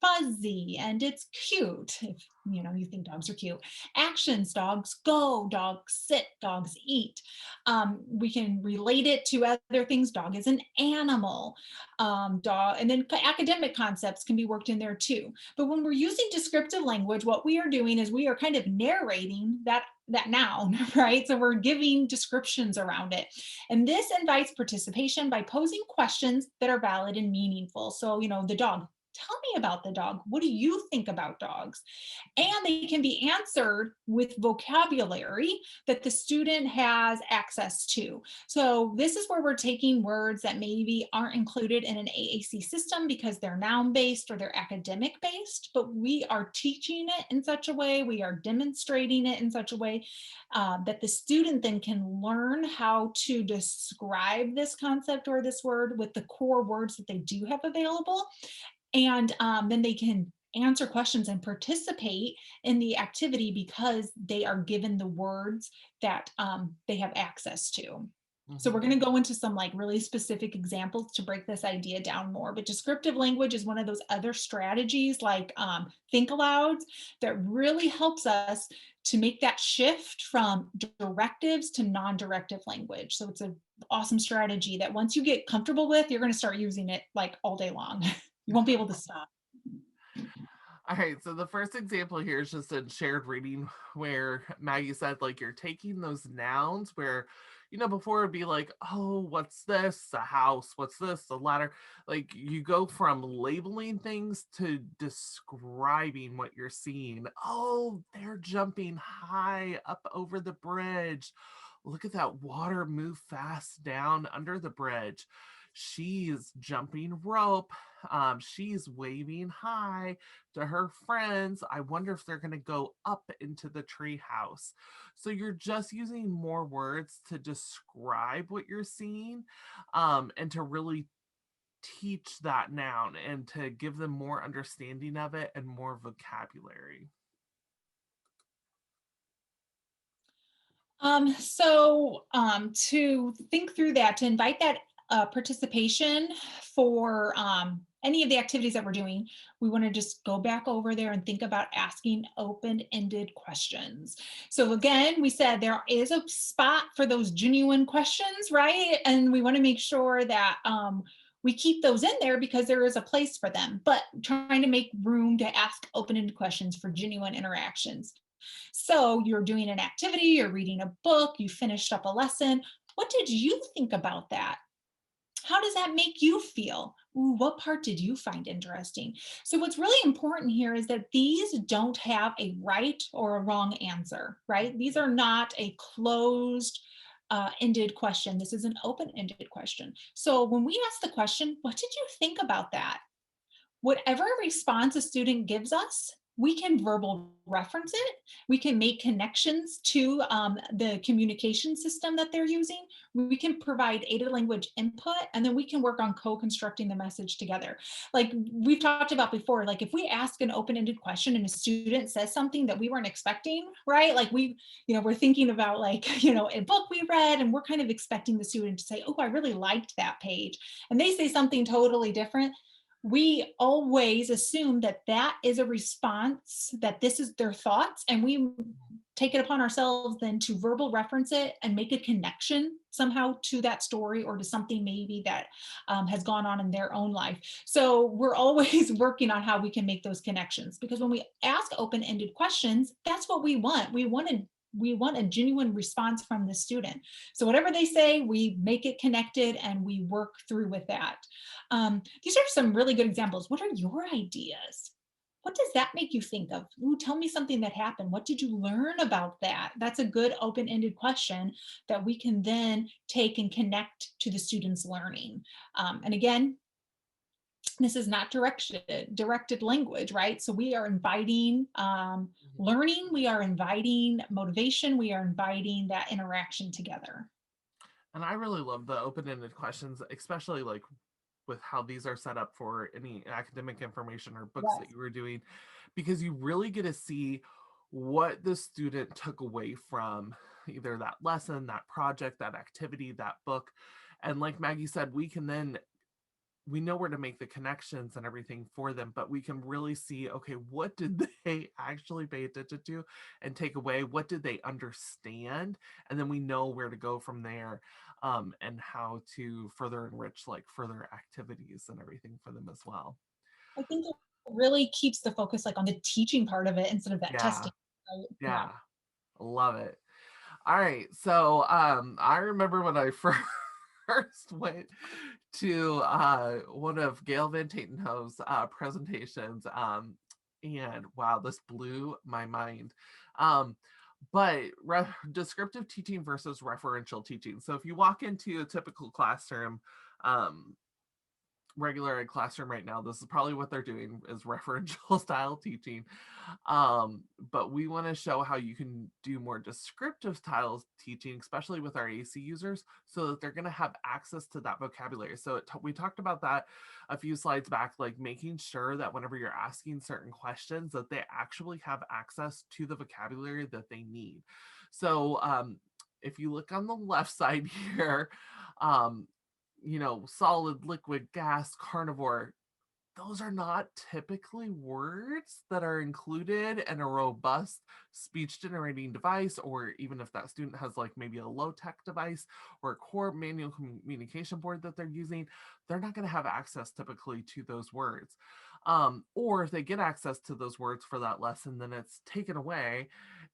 fuzzy and it's cute. If you think dogs are cute. Actions, dogs go, dogs sit, dogs eat. We can relate it to other things. Dog is an animal. Dog, and then academic concepts can be worked in there too. But when we're using descriptive language, what we are doing is we are kind of narrating that noun, right? So we're giving descriptions around it. And this invites participation by posing questions that are valid and meaningful. So, the dog. Tell me about the dog. What do you think about dogs? And they can be answered with vocabulary that the student has access to. So this is where we're taking words that maybe aren't included in an AAC system because they're noun based or they're academic based, but we are teaching it in such a way, we are demonstrating it in such a way that the student then can learn how to describe this concept or this word with the core words that they do have available. And then they can answer questions and participate in the activity because they are given the words that they have access to. So we're going to go into some like really specific examples to break this idea down more. But descriptive language is one of those other strategies like think alouds that really helps us to make that shift from directives to non-directive language. So it's an awesome strategy that once you get comfortable with, you're going to start using it like all day long. You won't be able to stop. All right, so the first example here is just in shared reading where Maggie said, like, you're taking those nouns where, before it'd be like, oh, what's this? A house. What's this? A ladder. Like, you go from labeling things to describing what you're seeing. Oh, they're jumping high up over the bridge. Look at that water move fast down under the bridge. She's jumping rope. She's waving hi to her friends. I wonder if they're going to go up into the tree house. So you're just using more words to describe what you're seeing, and to really teach that noun and to give them more understanding of it and more vocabulary. To think through that, to invite that participation for any of the activities that we're doing, we want to just go back over there and think about asking open-ended questions. So again, we said there is a spot for those genuine questions, right? And we want to make sure that we keep those in there because there is a place for them, but trying to make room to ask open-ended questions for genuine interactions. So you're doing an activity, you're reading a book, you finished up a lesson. What did you think about that? How does that make you feel? Ooh, what part did you find interesting? So what's really important here is that these don't have a right or a wrong answer, right? These are not a closed ended question. This is an open-ended question. So when we ask the question, what did you think about that? Whatever response a student gives us, we can verbal reference it. We can make connections to the communication system that they're using. We can provide aided language input, and then we can work on co-constructing the message together. Like we've talked about before, like if we ask an open-ended question and a student says something that we weren't expecting, right? Like we're thinking about like, a book we read, and we're kind of expecting the student to say, oh, I really liked that page. And they say something totally different. We always assume that that is a response, that this is their thoughts, and we take it upon ourselves then to verbal reference it and make a connection somehow to that story or to something maybe that has gone on in their own life. So we're always working on how we can make those connections, because when we ask open-ended questions, that's what we want. We want a genuine response from the student. So whatever they say, we make it connected and we work through with that. These are some really good examples. What are your ideas? What does that make you think of? Ooh, tell me something that happened. What did you learn about that? That's a good open-ended question that we can then take and connect to the student's learning. And again, this is not directed language, right? So we are inviting learning, we are inviting motivation, we are inviting that interaction together. And I really love the open-ended questions, especially like with how these are set up for any academic information or books that Yes. you were doing, because you really get to see what the student took away from either that lesson, that project, that activity, that book. And like Maggie said, we can then we know where to make the connections and everything for them, but we can really see, okay, what did they actually pay attention to and take away? What did they understand? And then we know where to go from there, and how to further enrich like further activities and everything for them as well. I think it really keeps the focus like on the teaching part of it instead of that Yeah, testing. Right? Yeah. yeah, love it. All right, so I remember when I first went to one of Gail Van Tatenhove's presentations, and wow, this blew my mind. Um, but descriptive teaching versus referential teaching. So if you walk into a typical classroom, um, regular ed classroom right now, this is probably what they're doing is referential style teaching. But we want to show how you can do more descriptive style teaching, especially with our AC users, so that they're going to have access to that vocabulary. So we talked about that a few slides back, like making sure that whenever you're asking certain questions, that they actually have access to the vocabulary that they need. So if you look on the left side here, um, solid, liquid, gas, carnivore, those are not typically words that are included in a robust speech generating device, or even if that student has like maybe a low tech device or a core manual communication board that they're using, they're not going to have access typically to those words. Or if they get access to those words for that lesson, then it's taken away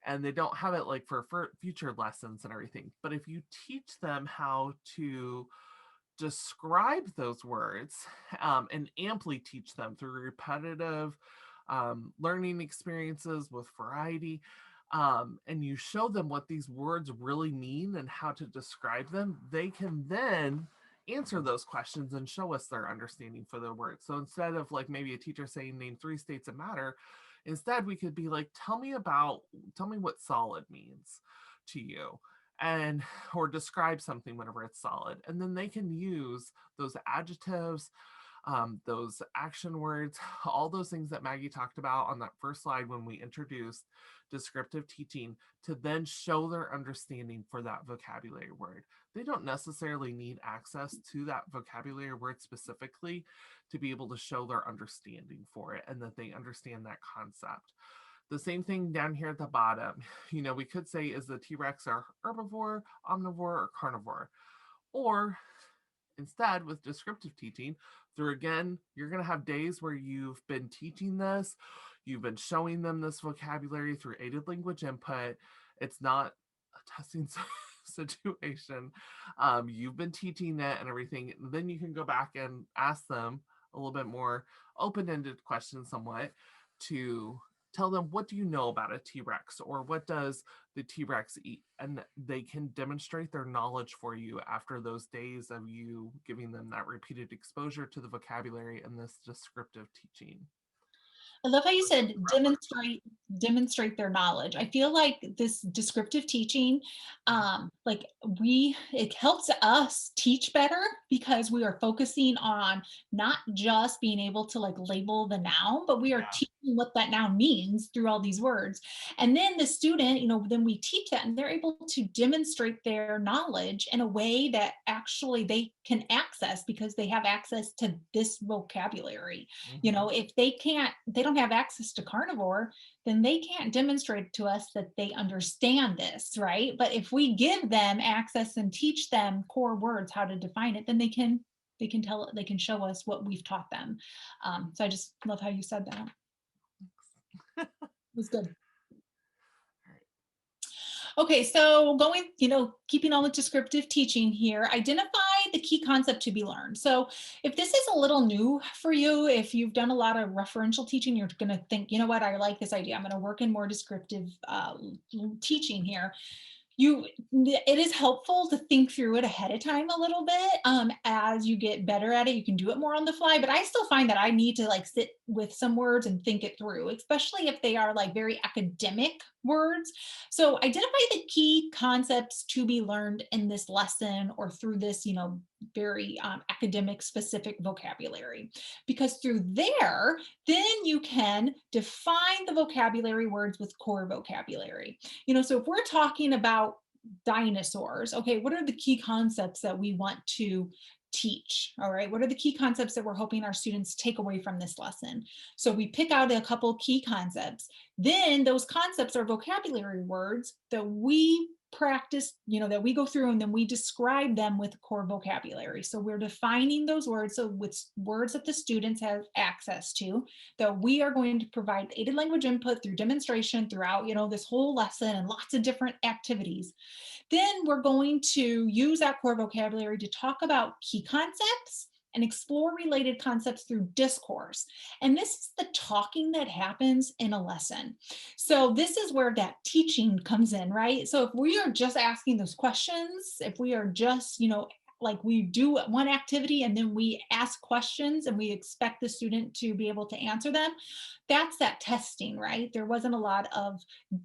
and they don't have it like for future lessons and everything. But if you teach them how to describe those words, and amply teach them through repetitive learning experiences with variety, and you show them what these words really mean and how to describe them, they can then answer those questions and show us their understanding for the words. So instead of like maybe a teacher saying name 3 states of matter, instead we could be like, tell me what solid means to you, and or describe something whenever it's solid. And then they can use those adjectives, those action words, all those things that Maggie talked about on that first slide when we introduced descriptive teaching, to then show their understanding for that vocabulary word. They don't necessarily need access to that vocabulary word specifically to be able to show their understanding for it and that they understand that concept. The same thing down here at the bottom. We could say, is the T-Rex a herbivore, omnivore, or carnivore? Or instead, with descriptive teaching, you're going to have days where you've been teaching this, you've been showing them this vocabulary through aided language input. It's not a testing situation. You've been teaching it and everything. And then you can go back and ask them a little bit more open-ended questions somewhat to tell them, what do you know about a T-Rex, or what does the T-Rex eat? And they can demonstrate their knowledge for you after those days of you giving them that repeated exposure to the vocabulary and this descriptive teaching. I love how you said demonstrate their knowledge. I feel like this descriptive teaching, like it helps us teach better because we are focusing on not just being able to like label the noun, but we are Yeah. teaching what that noun means through all these words. And then the student, then we teach that and they're able to demonstrate their knowledge in a way that actually they can access because they have access to this vocabulary. If they don't have access to carnivore, then they can't demonstrate to us that they understand this, right? But if we give them access and teach them core words, how to define it, then they can show us what we've taught them. So I just love how you said that. It was good. Okay, so keeping on with descriptive teaching here, identify the key concept to be learned. So if this is a little new for you, if you've done a lot of referential teaching, you're going to think, you know what, I like this idea. I'm going to work in more descriptive teaching here. It is helpful to think through it ahead of time a little bit. As you get better at it, you can do it more on the fly, but I still find that I need to like sit with some words and think it through, especially if they are like very academic words. So identify the key concepts to be learned in this lesson or through this, very academic specific vocabulary, because through there, then you can define the vocabulary words with core vocabulary. So if we're talking about dinosaurs, okay, what are the key concepts that we want to teach? All right, what are the key concepts that we're hoping our students take away from this lesson? So we pick out a couple key concepts. Then those concepts are vocabulary words that we practice, that we go through, and then we describe them with core vocabulary. So we're defining those words, so with words that the students have access to, that we are going to provide aided language input through demonstration throughout, this whole lesson, and lots of different activities. Then we're going to use that core vocabulary to talk about key concepts and explore related concepts through discourse. And this is the talking that happens in a lesson. So this is where that teaching comes in, right? So if we are just asking those questions, if we are just, like we do one activity and then we ask questions and we expect the student to be able to answer them, that's that testing, right? There wasn't a lot of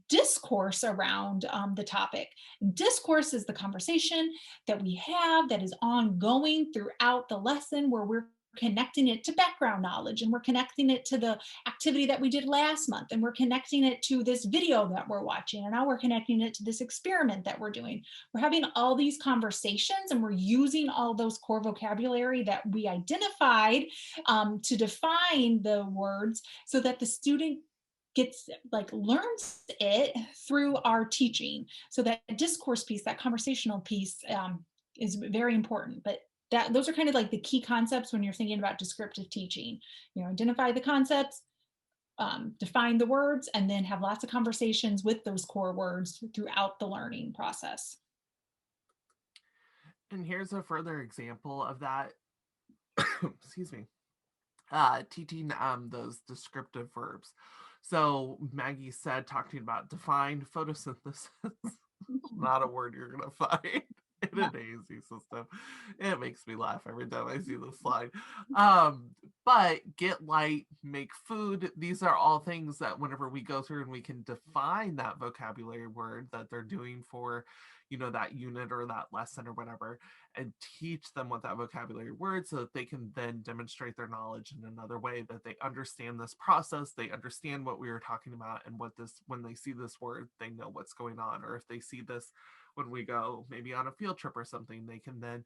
discourse around the topic. Discourse is the conversation that we have that is ongoing throughout the lesson, where we're connecting it to background knowledge, and we're connecting it to the activity that we did last month, and we're connecting it to this video that we're watching, and now we're connecting it to this experiment that we're doing. We're having all these conversations, and we're using all those core vocabulary that we identified to define the words, so that the student learns it through our teaching. So that discourse piece, that conversational piece, is very important. But those are kind of like the key concepts when you're thinking about descriptive teaching. Identify the concepts, define the words, and then have lots of conversations with those core words throughout the learning process. And here's a further example of that. Excuse me. Teaching those descriptive verbs. So Maggie said, talking about defined photosynthesis, not a word you're gonna find in an AAC system. It makes me laugh every time I see this slide. But get light, make food. These are all things that whenever we go through and we can define that vocabulary word that they're doing for, that unit or that lesson or whatever, and teach them what that vocabulary word, so that they can then demonstrate their knowledge in another way, that they understand this process, they understand what we were talking about, and when they see this word, they know what's going on. Or if they see this when we go maybe on a field trip or something, they can then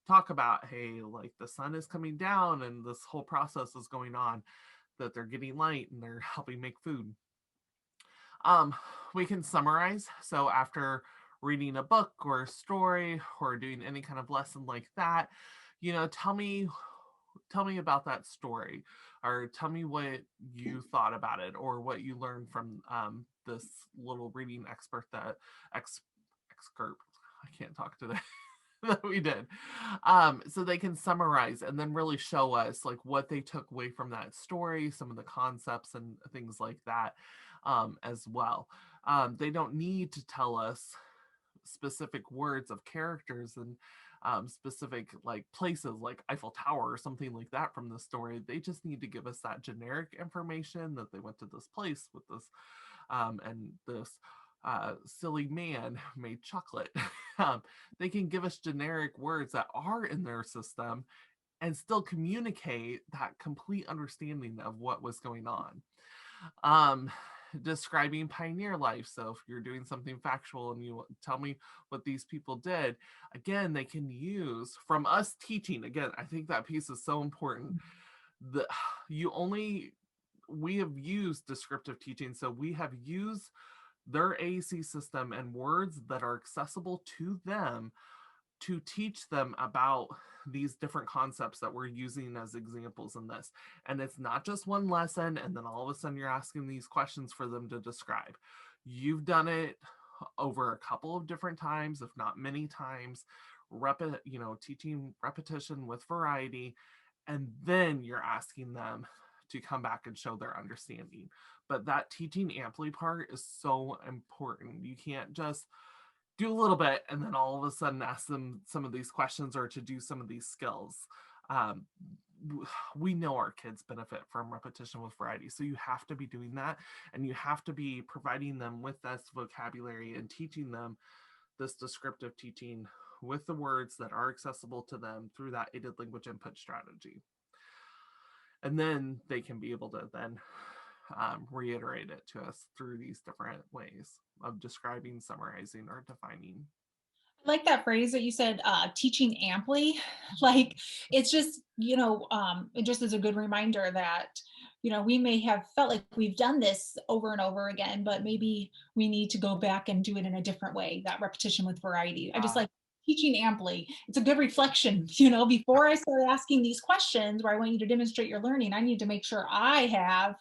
talk about, hey, like the sun is coming down and this whole process is going on, that they're getting light and they're helping make food. We can summarize. So after reading a book or a story or doing any kind of lesson like that, tell me about that story, or tell me what you thought about it, or what you learned from this little reading excerpt. I can't talk today. That we did. So they can summarize and then really show us like what they took away from that story, some of the concepts and things like that, as well. They don't need to tell us specific words of characters and specific like places like Eiffel Tower or something like that from the story. They just need to give us that generic information that they went to this place with this and this silly man made chocolate. They can give us generic words that are in their system and still communicate that complete understanding of what was going on. Um, Describing pioneer life. So if you're doing something factual and you tell me what these people did, again, they can use from us teaching. Again, I think that piece is so important. The we have used descriptive teaching, so we have used their AAC system and words that are accessible to them to teach them about these different concepts that we're using as examples in this. And it's not just one lesson and then all of a sudden you're asking these questions for them to describe. You've done it over a couple of different times, if not many times, teaching repetition with variety, and then you're asking them to come back and show their understanding. But that teaching amply part is so important. You can't just do a little bit and then all of a sudden ask them some of these questions or to do some of these skills. Um, we know our kids benefit from repetition with variety, so you have to be doing that, and you have to be providing them with this vocabulary and teaching them this descriptive teaching with the words that are accessible to them through that aided language input strategy. And then they can be able to then reiterate it to us through these different ways of describing, summarizing, or defining. I like that phrase that you said, teaching amply. Like, it's just, it just is a good reminder that, we may have felt like we've done this over and over again, but maybe we need to go back and do it in a different way, that repetition with variety. I just Uh, like teaching amply. It's a good reflection, before I start asking these questions where I want you to demonstrate your learning, I need to make sure I have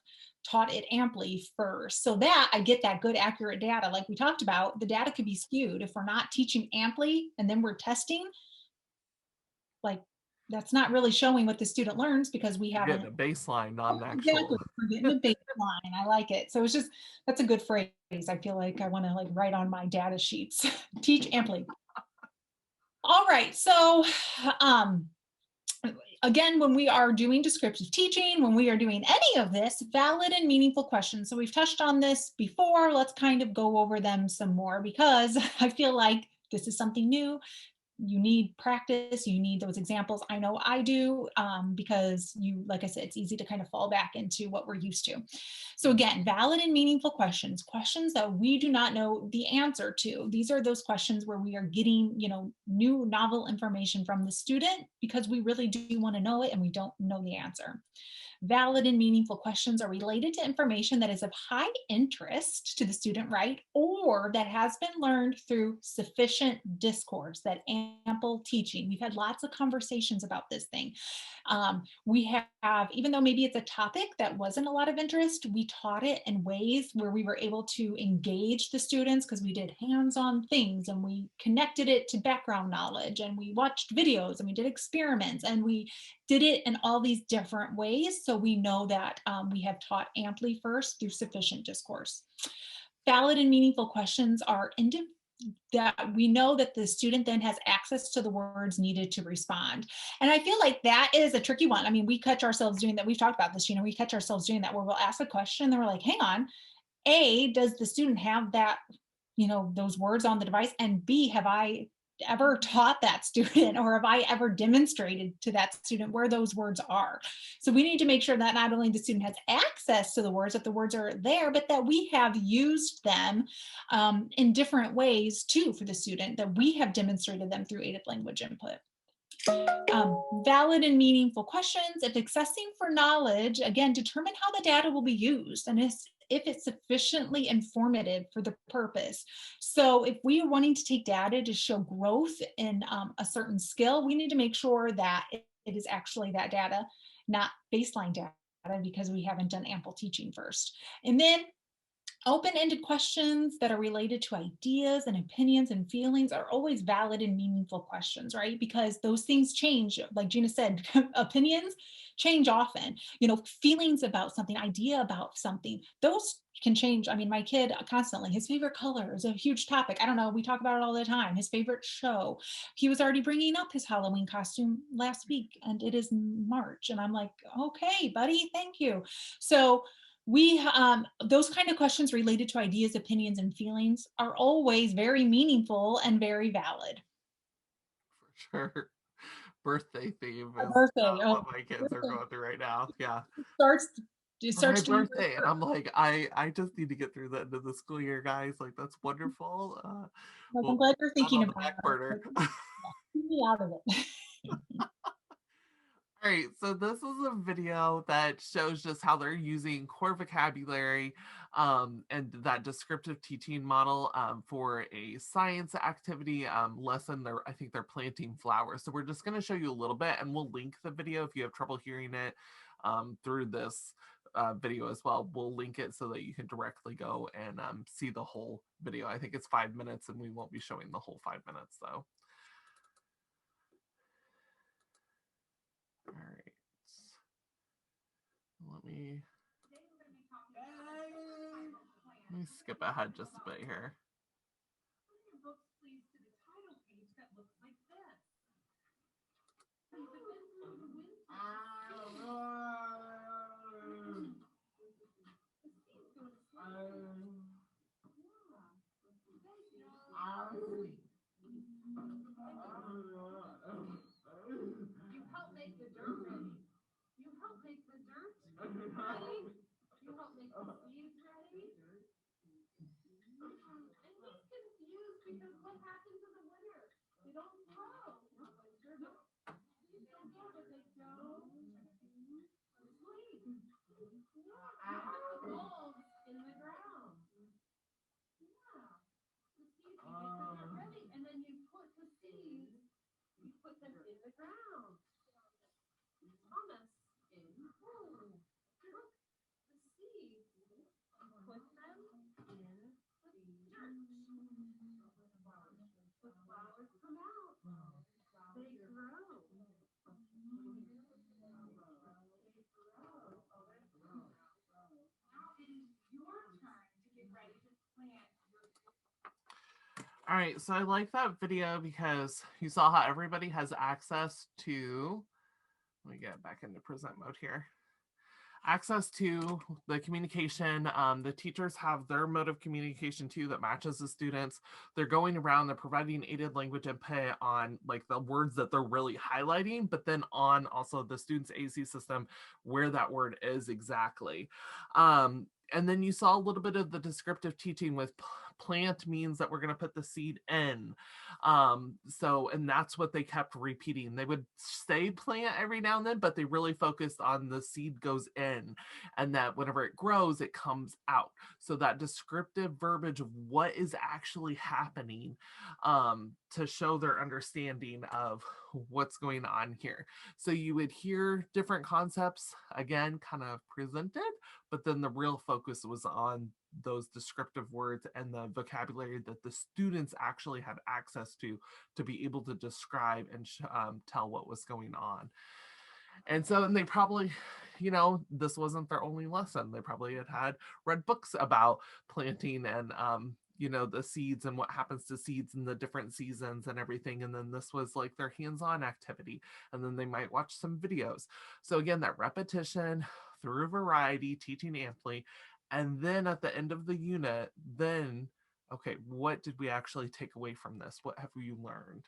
taught it amply first so that I get that good accurate data. Like we talked about, the data could be skewed if we're not teaching amply and then we're testing, like that's not really showing what the student learns because we you're getting haven't. a baseline, not an Exactly, actual. we're getting a baseline. I like it. So it's just, that's a good phrase. I feel like I want to like write on my data sheets. Teach amply. All right, so um again, when we are doing descriptive teaching, when we are doing any of this, valid and meaningful questions. So we've touched on this before. Let's kind of go over them some more because I feel like this is something new. You need practice, you need those examples. I know I do, because like I said, it's easy to kind of fall back into what we're used to. So again, valid and meaningful questions, questions that we do not know the answer to. These are those questions where we are getting, new novel information from the student because we really do want to know it and we don't know the answer. Valid and meaningful questions are related to information that is of high interest to the student, right? Or that has been learned through sufficient discourse, that ample teaching. We've had lots of conversations about this thing. We have, even though maybe it's a topic that wasn't a lot of interest, we taught it in ways where we were able to engage the students because we did hands-on things and we connected it to background knowledge and we watched videos and we did experiments and we did it in all these different ways. So we know that we have taught amply first through sufficient discourse. Valid and meaningful questions are that we know that the student then has access to the words needed to respond. And I feel like that is a tricky one. I mean, we catch ourselves doing that. We've talked about this, we catch ourselves doing that where we'll ask a question and then we're like, hang on, A, does the student have that, those words on the device? And B, have I ever taught that student or have I ever demonstrated to that student where those words are? So we need to make sure that not only the student has access to the words, that the words are there, but that we have used them in different ways too for the student, that we have demonstrated them through aided language input. Valid and meaningful questions. If accessing for knowledge, again, determine how the data will be used and if it's sufficiently informative for the purpose. So if we are wanting to take data to show growth in a certain skill, we need to make sure that it is actually that data, not baseline data, because we haven't done ample teaching first. And then open-ended questions that are related to ideas and opinions and feelings are always valid and meaningful questions, right? Because those things change. Like Jeanna said, opinions change often. Feelings about something, idea about something, those can change. I mean, my kid constantly, his favorite color is a huge topic. I don't know, we talk about it all the time. His favorite show. He was already bringing up his Halloween costume last week and it is March. And I'm like, okay, buddy, thank you. So we those kind of questions related to ideas, opinions, and feelings are always very meaningful and very valid. For sure. Birthday theme A is birthday, oh, what my kids are birthday going through right now. Yeah. starts it For my starts to be birthday. And I'm like, I just need to get through the end of the school year, guys. Like, that's wonderful. like, I'm We'll glad you're put that thinking on the about back it. burner. But, yeah, keep me out of it. All right, so this is a video that shows just how they're using core vocabulary and that descriptive teaching model for a science activity lesson. I think they're planting flowers. So we're just going to show you a little bit, and we'll link the video if you have trouble hearing it through this video as well. We'll link it so that you can directly go and see the whole video. I think it's 5 minutes, and we won't be showing the whole 5 minutes though. All right. Let me skip ahead just a bit here. You help make the dirt ready. You help make the dirt ready. You help make the seeds ready. And All right, so I like that video because you saw how everybody has access to, let me get back into present mode here. Access to the communication. The teachers have their mode of communication too that matches the students. They're going around, they're providing aided language input on like the words that they're really highlighting, but then on also the student's AAC system where that word is exactly. And then you saw a little bit of the descriptive teaching with plant means that we're going to put the seed in. And that's what they kept repeating. They would say plant every now and then, but they really focused on the seed goes in and that whenever it grows, it comes out. So that descriptive verbiage of what is actually happening to show their understanding of what's going on here. So you would hear different concepts, again, kind of presented, but then the real focus was on those descriptive words and the vocabulary that the students actually had access to be able to describe and tell what was going on. And so, and they probably, this wasn't their only lesson. They probably had read books about planting and, the seeds and what happens to seeds in the different seasons and everything. And then this was like their hands-on activity. And then they might watch some videos. So again, that repetition through variety, teaching amply. And then at the end of the unit, then, okay, what did we actually take away from this? What have you learned?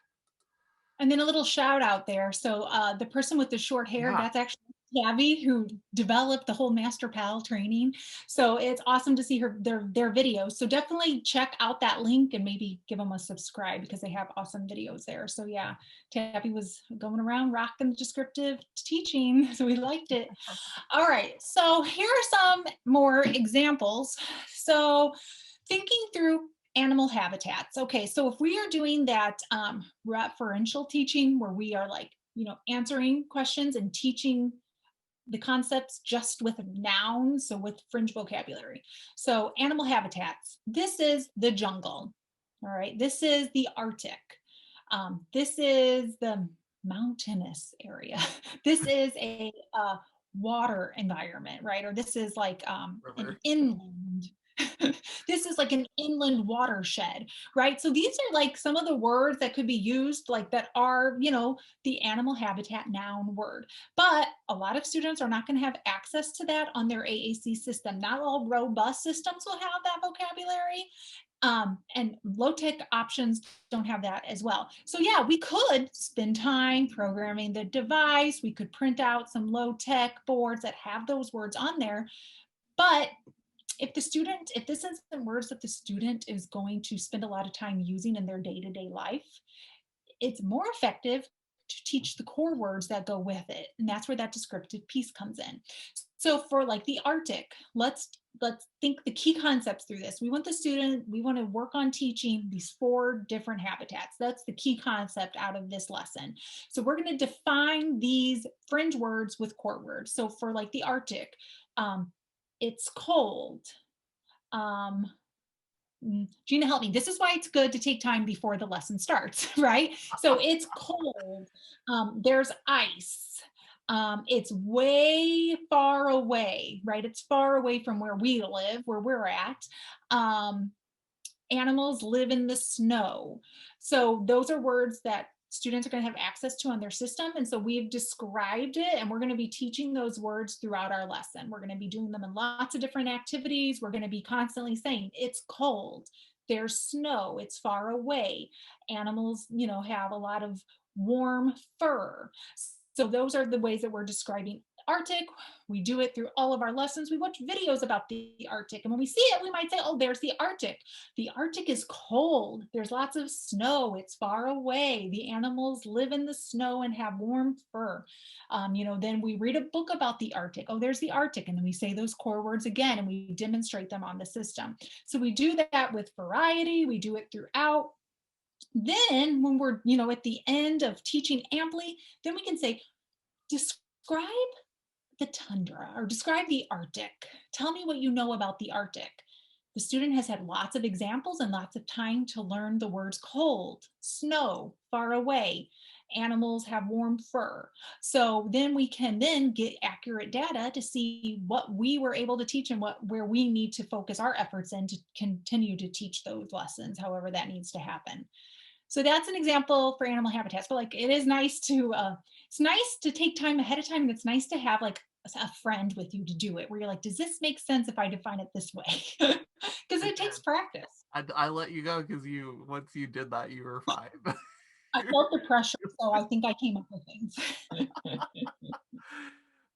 And then a little shout out there. So the person with the short hair, Yeah. that's actually Gabby, who developed the whole Master Pal training. So it's awesome to see their videos. So definitely check out that link and maybe give them a subscribe because they have awesome videos there. So yeah, Tabby was going around rocking the descriptive teaching. So we liked it. All right, so here are some more examples. So thinking through animal habitats. Okay, so if we are doing that referential teaching where we are like, answering questions and teaching the concepts just with nouns, so with fringe vocabulary. So animal habitats, this is the jungle. All right, this is the Arctic. This is the mountainous area. This is a water environment, right? Or this is like an inland. This is like an inland watershed, right? So these are like some of the words that could be used like that are, the animal habitat noun word. But a lot of students are not going to have access to that on their AAC system. Not all robust systems will have that vocabulary. And low-tech options don't have that as well. So yeah, we could spend time programming the device. We could print out some low-tech boards that have those words on there. But if this isn't words that the student is going to spend a lot of time using in their day-to-day life, it's more effective to teach the core words that go with it. And that's where that descriptive piece comes in. So for like the Arctic, let's think the key concepts through this. We want to work on teaching these 4 different habitats. That's the key concept out of this lesson. So we're going to define these fringe words with core words. So for like the Arctic, it's cold. Jeanna, help me. This is why it's good to take time before the lesson starts, right? So it's cold. There's ice. It's way far away, right? It's far away from where we live, where we're at. Animals live in the snow. So those are words that students are going to have access to on their system. And so we've described it and we're going to be teaching those words throughout our lesson. We're going to be doing them in lots of different activities. We're going to be constantly saying it's cold, there's snow, it's far away. Animals, have a lot of warm fur. So those are the ways that we're describing Arctic. We do it through all of our lessons. We watch videos about the Arctic. And when we see it, we might say, oh, there's the Arctic. The Arctic is cold. There's lots of snow. It's far away. The animals live in the snow and have warm fur. Then we read a book about the Arctic. Oh, there's the Arctic. And then we say those core words again and we demonstrate them on the system. So we do that with variety. We do it throughout. Then when we're, at the end of teaching amply, then we can say, describe the tundra or describe the Arctic. Tell me what you know about the Arctic. The student has had lots of examples and lots of time to learn the words cold, snow, far away. Animals have warm fur. So then we can then get accurate data to see what we were able to teach and where we need to focus our efforts in to continue to teach those lessons, however that needs to happen. So that's an example for animal habitats. But like it is nice to it's nice to take time ahead of time, and it's nice to have like a friend with you to do it where you're like, does this make sense if I define it this way? Because it takes practice. I let you go because once you did that, you were fine. I felt the pressure, so I think I came up with things.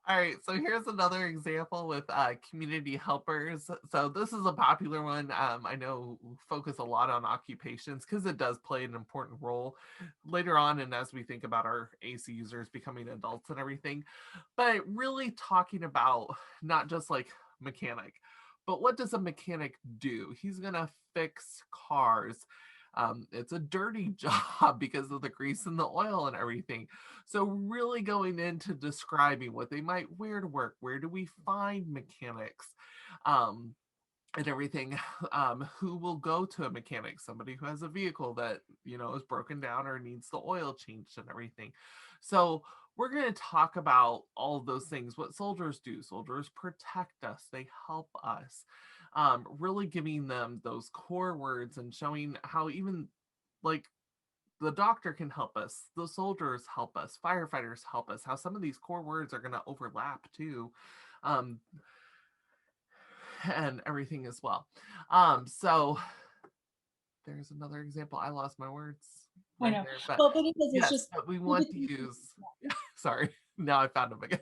All right, so here's another example with community helpers. So this is a popular one. I know we focus a lot on occupations because it does play an important role later on, and as we think about our AC users becoming adults and everything. But really talking about not just like mechanic, but what does a mechanic do? He's gonna fix cars. It's a dirty job because of the grease and the oil and everything. So really going into describing what they might wear to work, where do we find mechanics, and everything, who will go to a mechanic, somebody who has a vehicle that, is broken down or needs the oil changed and everything. So we're going to talk about all of those things, what soldiers do. Soldiers protect us, they help us. Really giving them those core words and showing how even like the doctor can help us, the soldiers help us, firefighters help us, how some of these core words are going to overlap too, um, and everything as well. So there's another example. I lost my words I right know. there, but Well, because it's yes, just but we want to use, sorry, now I found them again.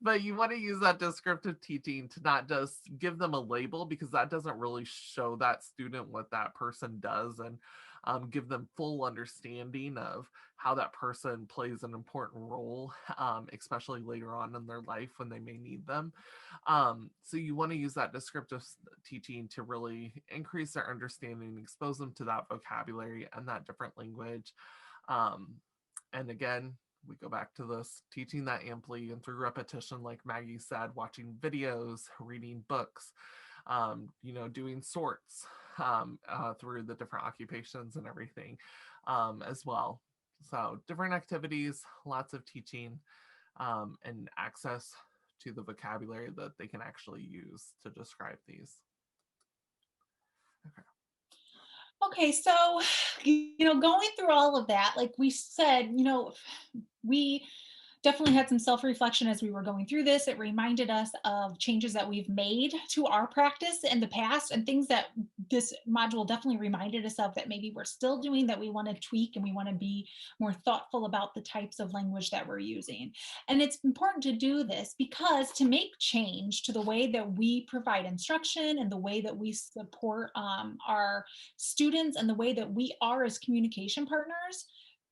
But you want to use that descriptive teaching to not just give them a label, because that doesn't really show that student what that person does, and give them full understanding of how that person plays an important role, especially later on in their life when they may need them. So you want to use that descriptive teaching to really increase their understanding, expose them to that vocabulary and that different language. And again, we go back to this, teaching that amply and through repetition, like Maggie said, watching videos, reading books, doing sorts through the different occupations and everything, as well. So different activities, lots of teaching, and access to the vocabulary that they can actually use to describe these. Okay. Okay, so going through all of that, like we said, we definitely had some self-reflection as we were going through this. It reminded us of changes that we've made to our practice in the past and things that this module definitely reminded us of that maybe we're still doing, that we want to tweak, and we want to be more thoughtful about the types of language that we're using. And it's important to do this because to make change to the way that we provide instruction and the way that we support our students and the way that we are as communication partners,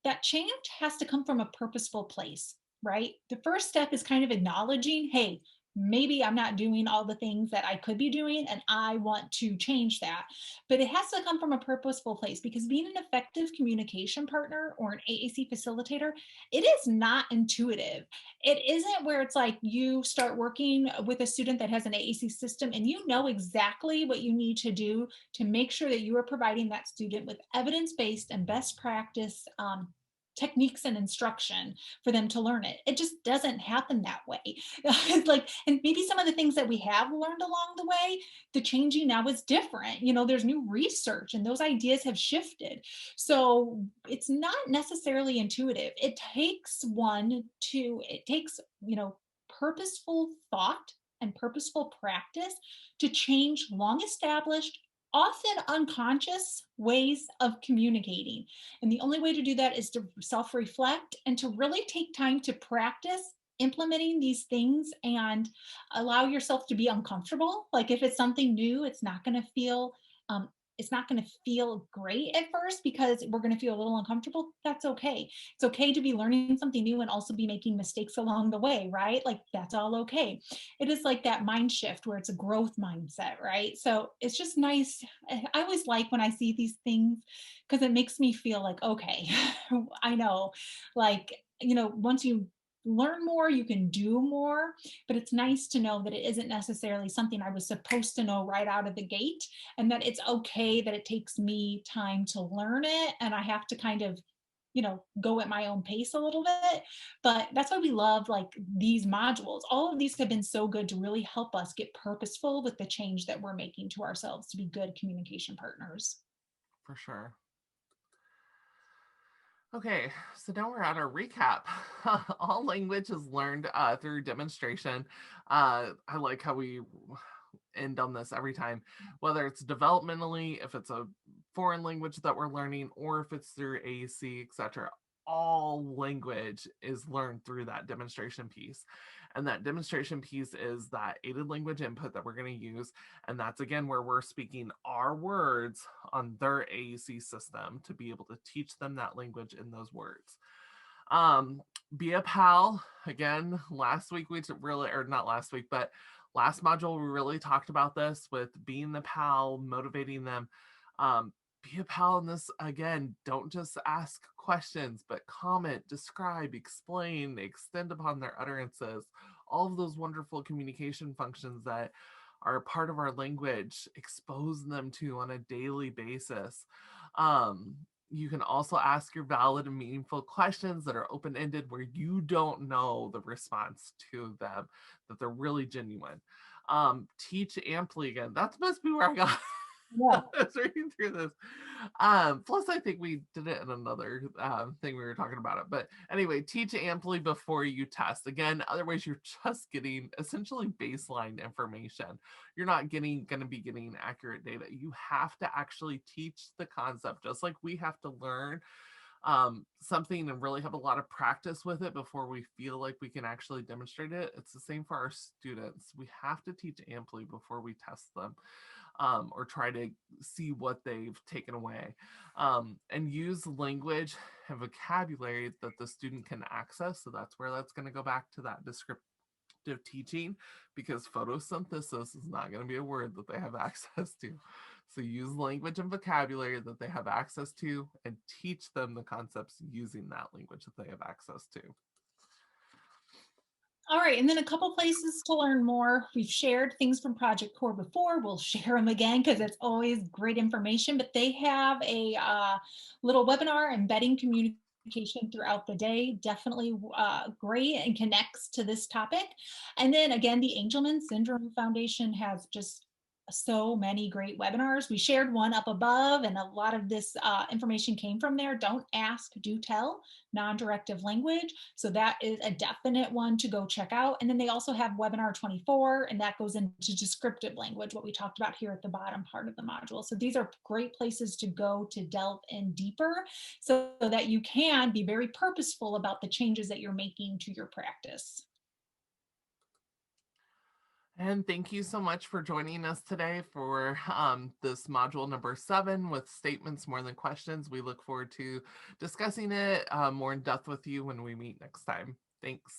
that change has to come from a purposeful place, right? The first step is kind of acknowledging, hey, maybe I'm not doing all the things that I could be doing, and I want to change that. But it has to come from a purposeful place, because being an effective communication partner or an AAC facilitator, it is not intuitive. It isn't where it's like you start working with a student that has an AAC system and you know exactly what you need to do to make sure that you are providing that student with evidence-based and best practice techniques and instruction for them to learn it. It just doesn't happen that way. It's like, and maybe some of the things that we have learned along the way, the changing now is different. There's new research and those ideas have shifted. So it's not necessarily intuitive. It takes purposeful thought and purposeful practice to change long established, often unconscious ways of communicating. And the only way to do that is to self reflect and to really take time to practice implementing these things and allow yourself to be uncomfortable. Like if it's something new, um, it's not going to feel great at first because we're going to feel a little uncomfortable. That's okay. It's okay to be learning something new and also be making mistakes along the way, right? Like that's all okay. It is like that mind shift where it's a growth mindset, right? So it's just nice. I always like when I see these things because it makes me feel like, okay, I know, like, once you learn more, you can do more, but it's nice to know that it isn't necessarily something I was supposed to know right out of the gate, and that it's okay that it takes me time to learn it and I have to kind of go at my own pace a little bit. But that's why we love like these modules. All of these have been so good to really help us get purposeful with the change that we're making to ourselves to be good communication partners. For sure. Okay, so now we're at our recap. All language is learned through demonstration. I like how we end on this every time, whether it's developmentally, if it's a foreign language that we're learning, or if it's through AAC, etc. All language is learned through that demonstration piece. And that demonstration piece is that aided language input that we're going to use. And that's again where we're speaking our words on their AAC system to be able to teach them that language in those words. Be a pal. Again, last week we really, or not last week, but last module we really talked about this with being the pal, motivating them. Be a pal in this again. Don't just ask questions, but comment, describe, explain, extend upon their utterances. All of those wonderful communication functions that are a part of our language, expose them to on a daily basis. Um, you can also ask your valid and meaningful questions that are open ended where you don't know the response to them, that they're really genuine. Teach amply again. That must be where I got. I Yeah. was reading through this. Plus, I think we did it in another thing we were talking about it. But anyway, teach amply before you test. Again, otherwise you're just getting essentially baseline information. You're not going to be getting accurate data. You have to actually teach the concept, just like we have to learn something and really have a lot of practice with it before we feel like we can actually demonstrate it. It's the same for our students. We have to teach amply before we test them, or try to see what they've taken away, and use language and vocabulary that the student can access. So that's where that's going to go back to that descriptive teaching, because photosynthesis is not going to be a word that they have access to. So use language and vocabulary that they have access to and teach them the concepts using that language that they have access to. All right, and then a couple places to learn more. We've shared things from Project Core before. We'll share them again because it's always great information. But they have a little webinar embedding communication throughout the day. Definitely great and connects to this topic. And then again, the Angelman Syndrome Foundation has just so many great webinars. We shared one up above, and a lot of this information came from there. Don't ask, do tell, non-directive language. So that is a definite one to go check out. And then they also have webinar 24, and that goes into descriptive language, what we talked about here at the bottom part of the module. So these are great places to go to delve in deeper so that you can be very purposeful about the changes that you're making to your practice. And thank you so much for joining us today for this module number 7 with statements more than questions. We look forward to discussing it more in depth with you when we meet next time. Thanks.